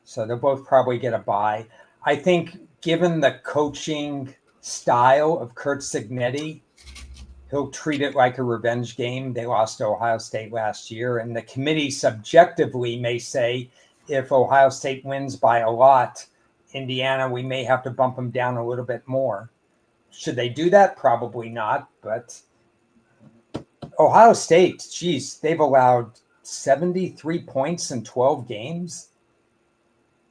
So they'll both probably get a bye. I think given the coaching style of Kurt Signetti, he'll treat it like a revenge game. They lost to Ohio State last year, and the committee subjectively may say, if Ohio State wins by a lot, Indiana, we may have to bump them down a little bit more. Should they do that? Probably not. But Ohio State, geez, they've allowed 73 points in 12 games.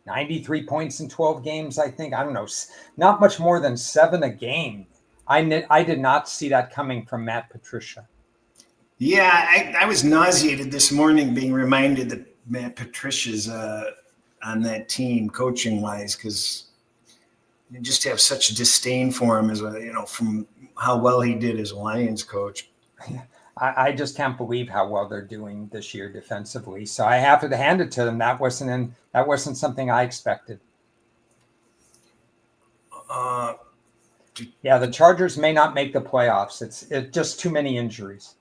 93 points in 12 games, I think. I don't know. Not much more than 7 a game. I did not see that coming from Matt Patricia. Yeah, I was nauseated this morning being reminded that Matt Patricia's on that team coaching wise, because you just have such disdain for him as from how well he did as a Lions coach. I just can't believe how well they're doing this year defensively. So I have to hand it to them. That wasn't something I expected. Yeah, the Chargers may not make the playoffs. It's just too many injuries.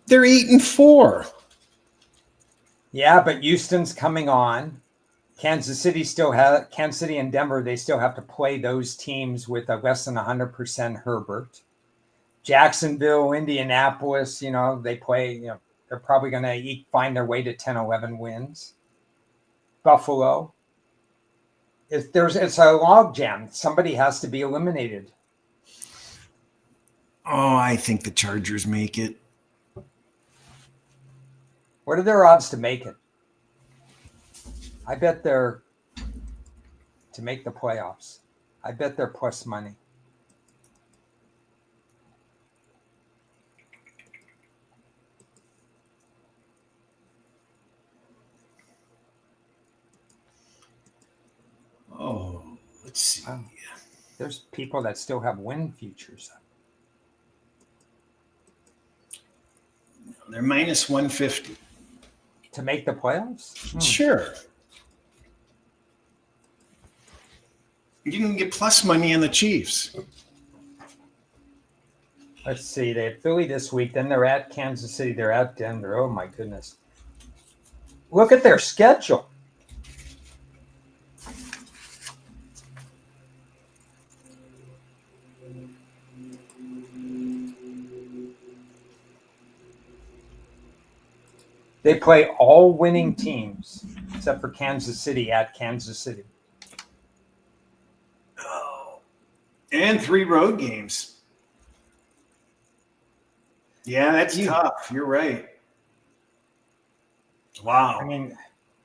They're 8-4. Yeah, but Houston's coming on. Kansas City and Denver, they still have to play those teams with a less than 100% Herbert. Jacksonville, Indianapolis, they play, they're probably going to find their way to 10, 11 wins. Buffalo. It's a logjam. Somebody has to be eliminated. Oh, I think the Chargers make it. What are their odds to make it? I bet they're to make the playoffs. I bet they're plus money. Oh, let's see. Wow. There's people that still have win futures. They're minus 150. To make the playoffs? Sure. You can get plus money on the Chiefs. Let's see. They have Philly this week. Then they're at Kansas City. They're at Denver. Oh, my goodness. Look at their schedule. They play all winning teams except for Kansas City at Kansas City. Oh, and 3 road games. Yeah, that's tough. You're right. Wow. I mean,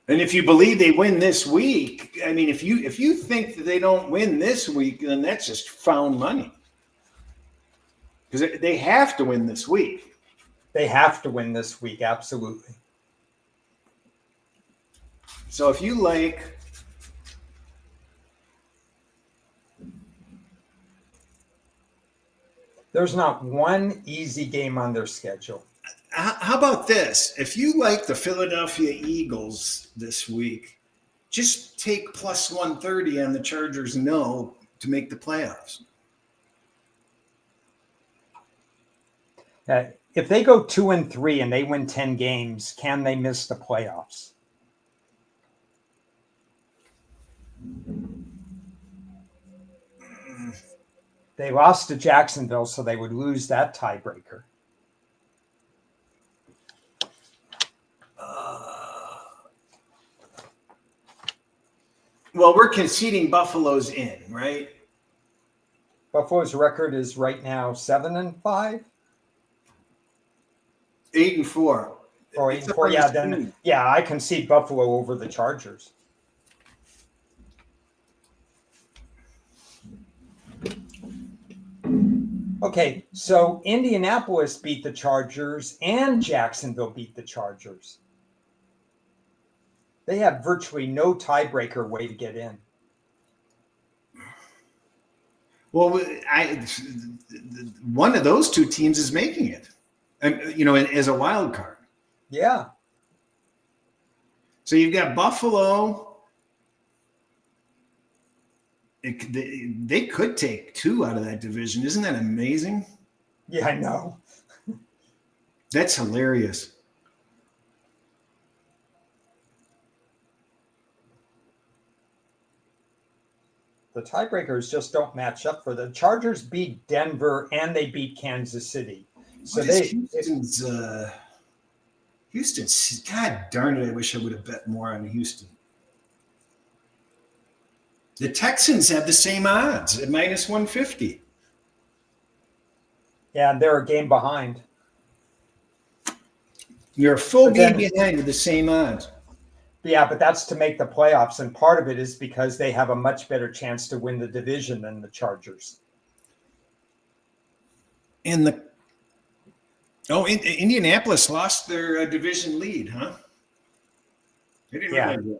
and if you believe they win this week, I mean, if you think that they don't win this week, then that's just found money. Because they have to win this week. They have to win this week, absolutely. So if you like, there's not one easy game on their schedule. how about this? If you like the Philadelphia Eagles this week, just take plus 130 on the Chargers to make the playoffs. If they go 2-3 and they win 10 games, can they miss the playoffs? They lost to Jacksonville, so they would lose that tiebreaker. Well, we're conceding Buffalo's in, right? Buffalo's record is right now 7-5 8-4. or It's 8-4. a Yeah, nice then team. I can see Buffalo over the Chargers. Okay, so Indianapolis beat the Chargers and Jacksonville beat the Chargers. They have virtually no tiebreaker way to get in. Well, one of those two teams is making it, and as a wild card. Yeah. So you've got Buffalo. They could take 2 out of that division. Isn't that amazing? Yeah, I know. That's hilarious. The tiebreakers just don't match up for the Chargers beat Denver and they beat Kansas City. So Houston's, God darn it, I wish I would have bet more on Houston. The Texans have the same odds at -150. Yeah, they're a game behind. You're a full game behind with the same odds. Yeah, but that's to make the playoffs, and part of it is because they have a much better chance to win the division than the Chargers. And Indianapolis lost their division lead, huh? I didn't realize that.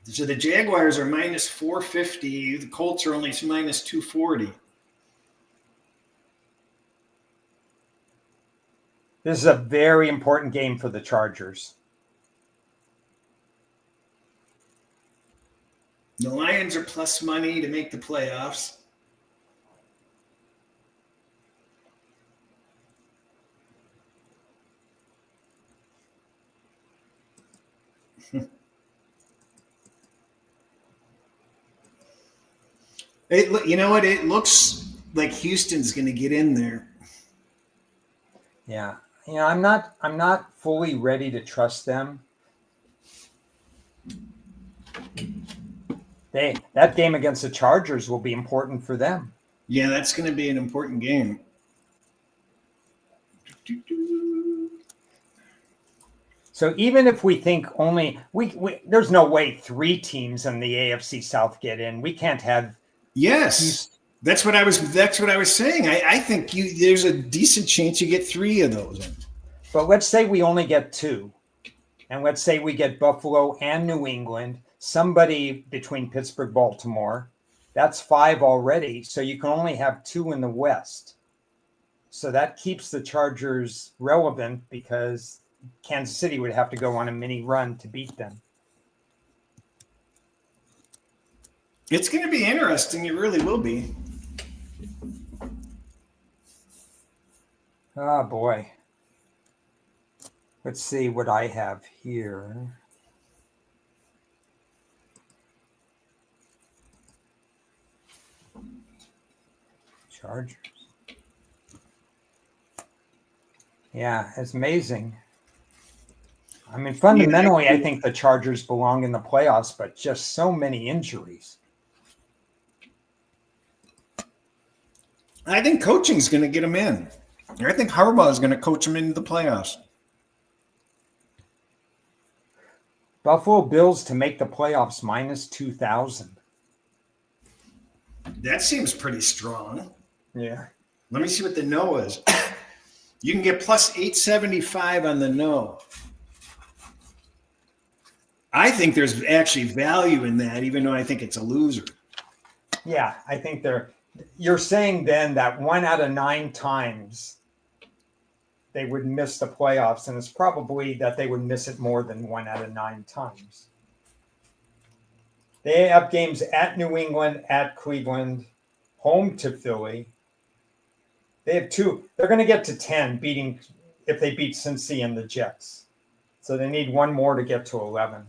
So the Jaguars are -450. The Colts are only -240. This is a very important game for the Chargers. The Lions are plus money to make the playoffs. You know what? It looks like Houston's going to get in there. Yeah, I'm not fully ready to trust them. That game against the Chargers will be important for them. Yeah, that's going to be an important game. So even if we think only there's no way 3 teams in the AFC South get in. We can't have. Yes, that's what I was saying. I think there's a decent chance you get 3 of those in. But let's say we only get 2, and let's say we get Buffalo and New England. Somebody between Pittsburgh, Baltimore. That's 5 already. So you can only have 2 in the West. So that keeps the Chargers relevant because Kansas City would have to go on a mini run to beat them. It's going to be interesting. It really will be. Oh, boy. Let's see what I have here. Chargers. Yeah, it's amazing. I mean, fundamentally, I think the Chargers belong in the playoffs, but just so many injuries. I think coaching's going to get them in. I think Harbaugh is going to coach them into the playoffs. Buffalo Bills to make the playoffs -2,000. That seems pretty strong. Yeah. Let me see what the no is. You can get +875 on the no. I think there's actually value in that, even though I think it's a loser. Yeah, I think you're saying then that 1 out of 9 times they would miss the playoffs, and it's probably that they would miss it more than 1 out of 9 times. They have games at New England, at Cleveland, home to Philly. They have 2. They're going to get to 10 if they beat Cincy and the Jets. So they need 1 more to get to 11.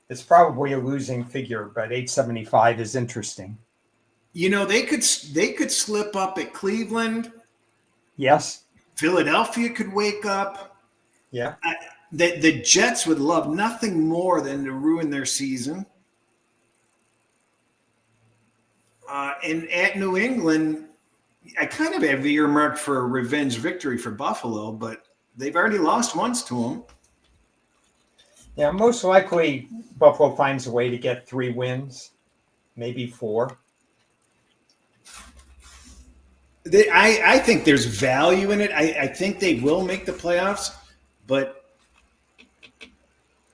It's probably a losing figure, but 875 is interesting. They could slip up at Cleveland. Yes. Philadelphia could wake up. Yeah. The Jets would love nothing more than to ruin their season. And at New England, I kind of have earmarked for a revenge victory for Buffalo, but they've already lost once to them. Yeah, most likely Buffalo finds a way to get 3 wins, maybe 4. I think there's value in it. I think they will make the playoffs, but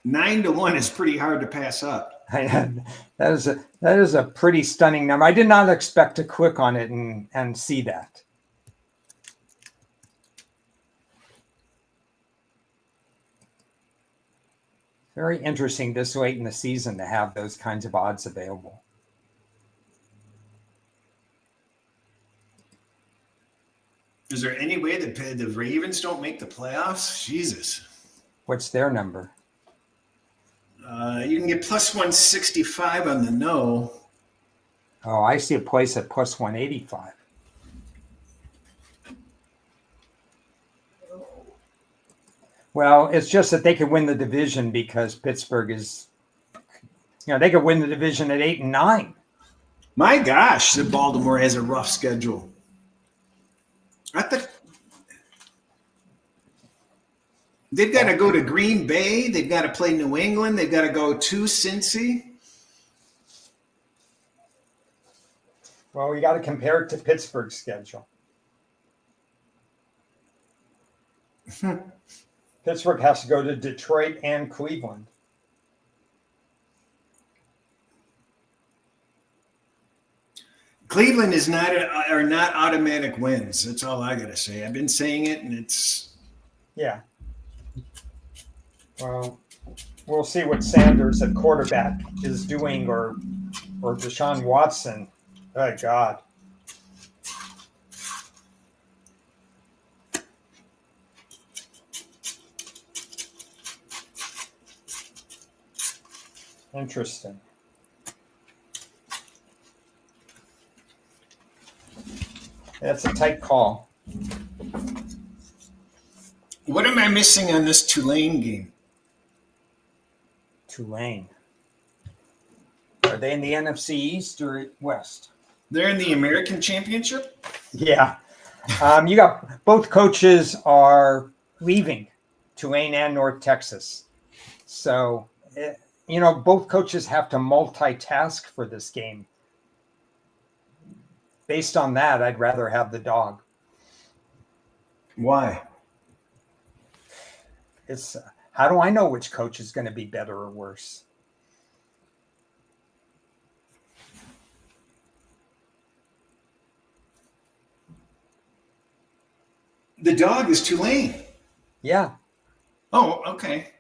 9-1 is pretty hard to pass up. That is a pretty stunning number. I did not expect to click on it and see that. Very interesting this late in the season to have those kinds of odds available. Is there any way that the Ravens don't make the playoffs? Jesus. What's their number? You can get plus 165 on the no. Oh, I see a place at plus 185. Well, it's just that they could win the division because Pittsburgh is, they could win the division at 8-9. My gosh, that Baltimore has a rough schedule. I thought they've got to go to Green Bay. They've got to play New England. They've got to go to Cincy. Well, you got to compare it to Pittsburgh's schedule. Pittsburgh has to go to Detroit and Cleveland. Cleveland are not automatic wins. That's all I got to say. I've been saying it, and it's yeah. Well, we'll see what Sanders at quarterback is doing, or Deshaun Watson. Oh God. Interesting. That's a tight call. What am I missing on this Tulane game? Tulane. Are they in the NFC East or West? They're in the American Championship? Yeah. You got both coaches are leaving Tulane and North Texas. So, both coaches have to multitask for this game. Based on that, I'd rather have the dog. Why? It's how do I know which coach is going to be better or worse? The dog is Tulane. Yeah. Oh, okay.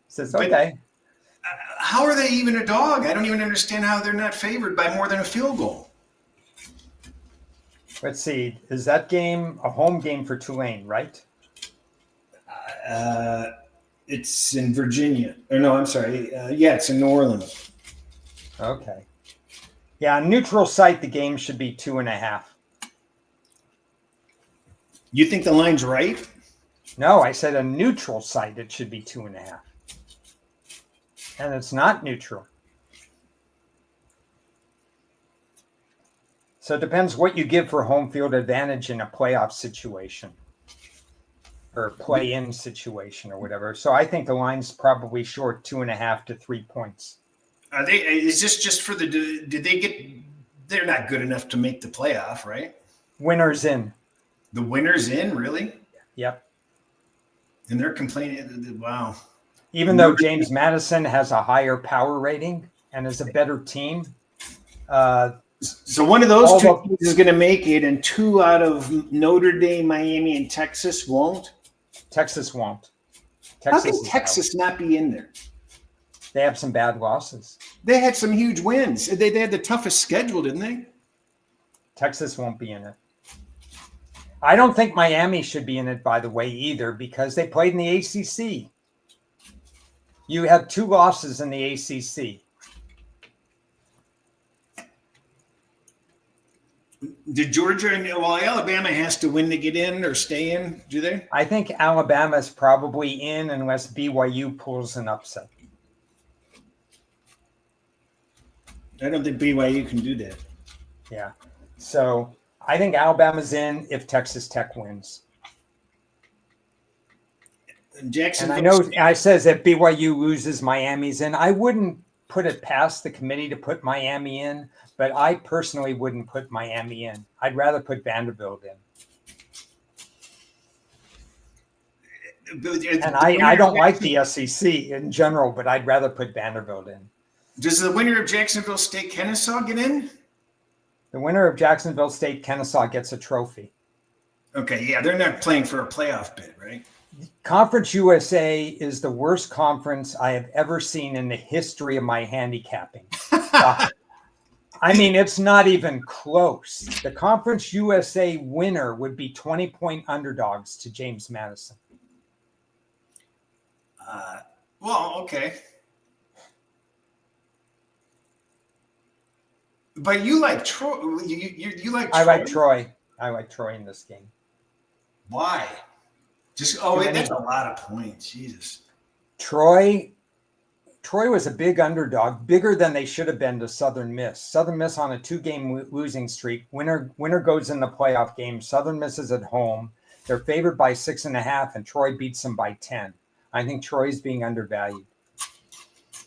Says okay. How are they even a dog? I don't even understand how they're not favored by more than a field goal. Let's see. Is that game a home game for Tulane, right? It's in Virginia. Or no, I'm sorry. Yeah, it's in New Orleans. Okay. Yeah, neutral site, the game should be 2.5. You think the line's right? No, I said a neutral site, it should be 2.5. And it's not neutral. So it depends what you give for home field advantage in a playoff situation or play-in situation or whatever. So I think the line's probably short 2.5 to 3 points. Are they? Is this just for the? Did they get? They're not good enough to make the playoff, right? Winners in. The winners in, really? Yep. And they're complaining. Wow. Even though James Madison has a higher power rating and is a better team. So one of those two teams is going to make it, and 2 out of Notre Dame, Miami, and Texas won't? Texas won't. How can Texas not be in there? They have some bad losses. They had some huge wins. They had the toughest schedule, didn't they? Texas won't be in it. I don't think Miami should be in it, by the way, either, because they played in the ACC. You have 2 losses in the ACC. Did Georgia and Alabama has to win to get in or stay in? Do they? I think Alabama's probably in unless BYU pulls an upset. I don't think BYU can do that. Yeah. So I think Alabama's in if Texas Tech wins. Jackson. And I know I says if BYU loses, Miami's in. I wouldn't put it past the committee to put Miami in, but I personally wouldn't put Miami in. I'd rather put Vanderbilt in. And I don't like the SEC in general, but I'd rather put Vanderbilt in. Does the winner of Jacksonville State Kennesaw get in? The winner of Jacksonville State Kennesaw gets a trophy. Okay, yeah, they're not playing for a playoff bid, right? Conference USA is the worst conference I have ever seen in the history of my handicapping. I mean, it's not even close. The Conference USA winner would be 20-point underdogs to James Madison. Well, okay. But you like Troy. You like Troy? I like Troy. I like Troy in this game. Why? Just that's a lot of points. Jesus. Troy was a big underdog, bigger than they should have been to Southern Miss. Southern Miss on a 2-game losing streak. Winner goes in the playoff game. Southern Miss is at home. They're favored by 6.5, and Troy beats them by 10. I think Troy's being undervalued.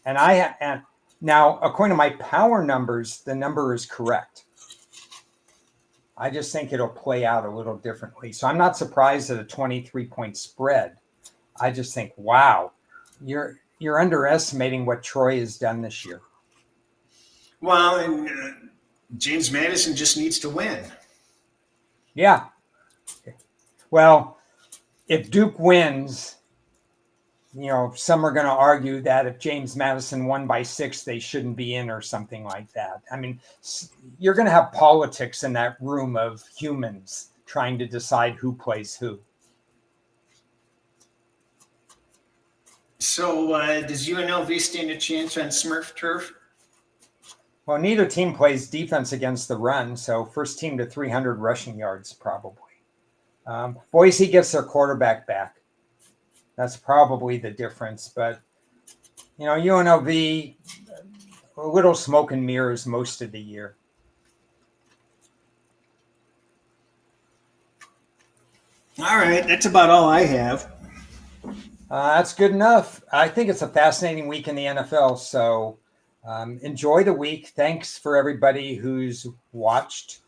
And now, according to my power numbers, the number is correct. I just think it'll play out a little differently. So I'm not surprised at a 23-point spread. I just think, wow, you're underestimating what Troy has done this year. Well, and James Madison just needs to win. Yeah. Well, if Duke wins, some are going to argue that if James Madison won by 6, they shouldn't be in or something like that. I mean, you're going to have politics in that room of humans trying to decide who plays who. So does UNLV stand a chance on Smurf turf? Well, neither team plays defense against the run, so first team to 300 rushing yards probably. Boise gets their quarterback back. That's probably the difference. But, UNLV, a little smoke and mirrors most of the year. All right. That's about all I have. That's good enough. I think it's a fascinating week in the NFL. So enjoy the week. Thanks for everybody who's watched.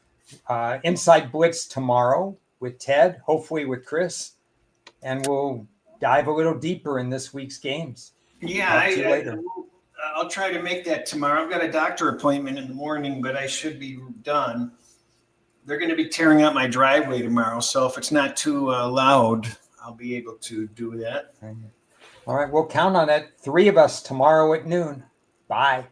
Inside Blitz tomorrow with Ted, hopefully with Cris. And we'll dive a little deeper in this week's games. Yeah, I'll try to make that tomorrow. I've got a doctor appointment in the morning, but I should be done. They're going to be tearing out my driveway tomorrow, so if it's not too loud, I'll be able to do that. All right, we'll count on it. 3 of us tomorrow at noon. Bye.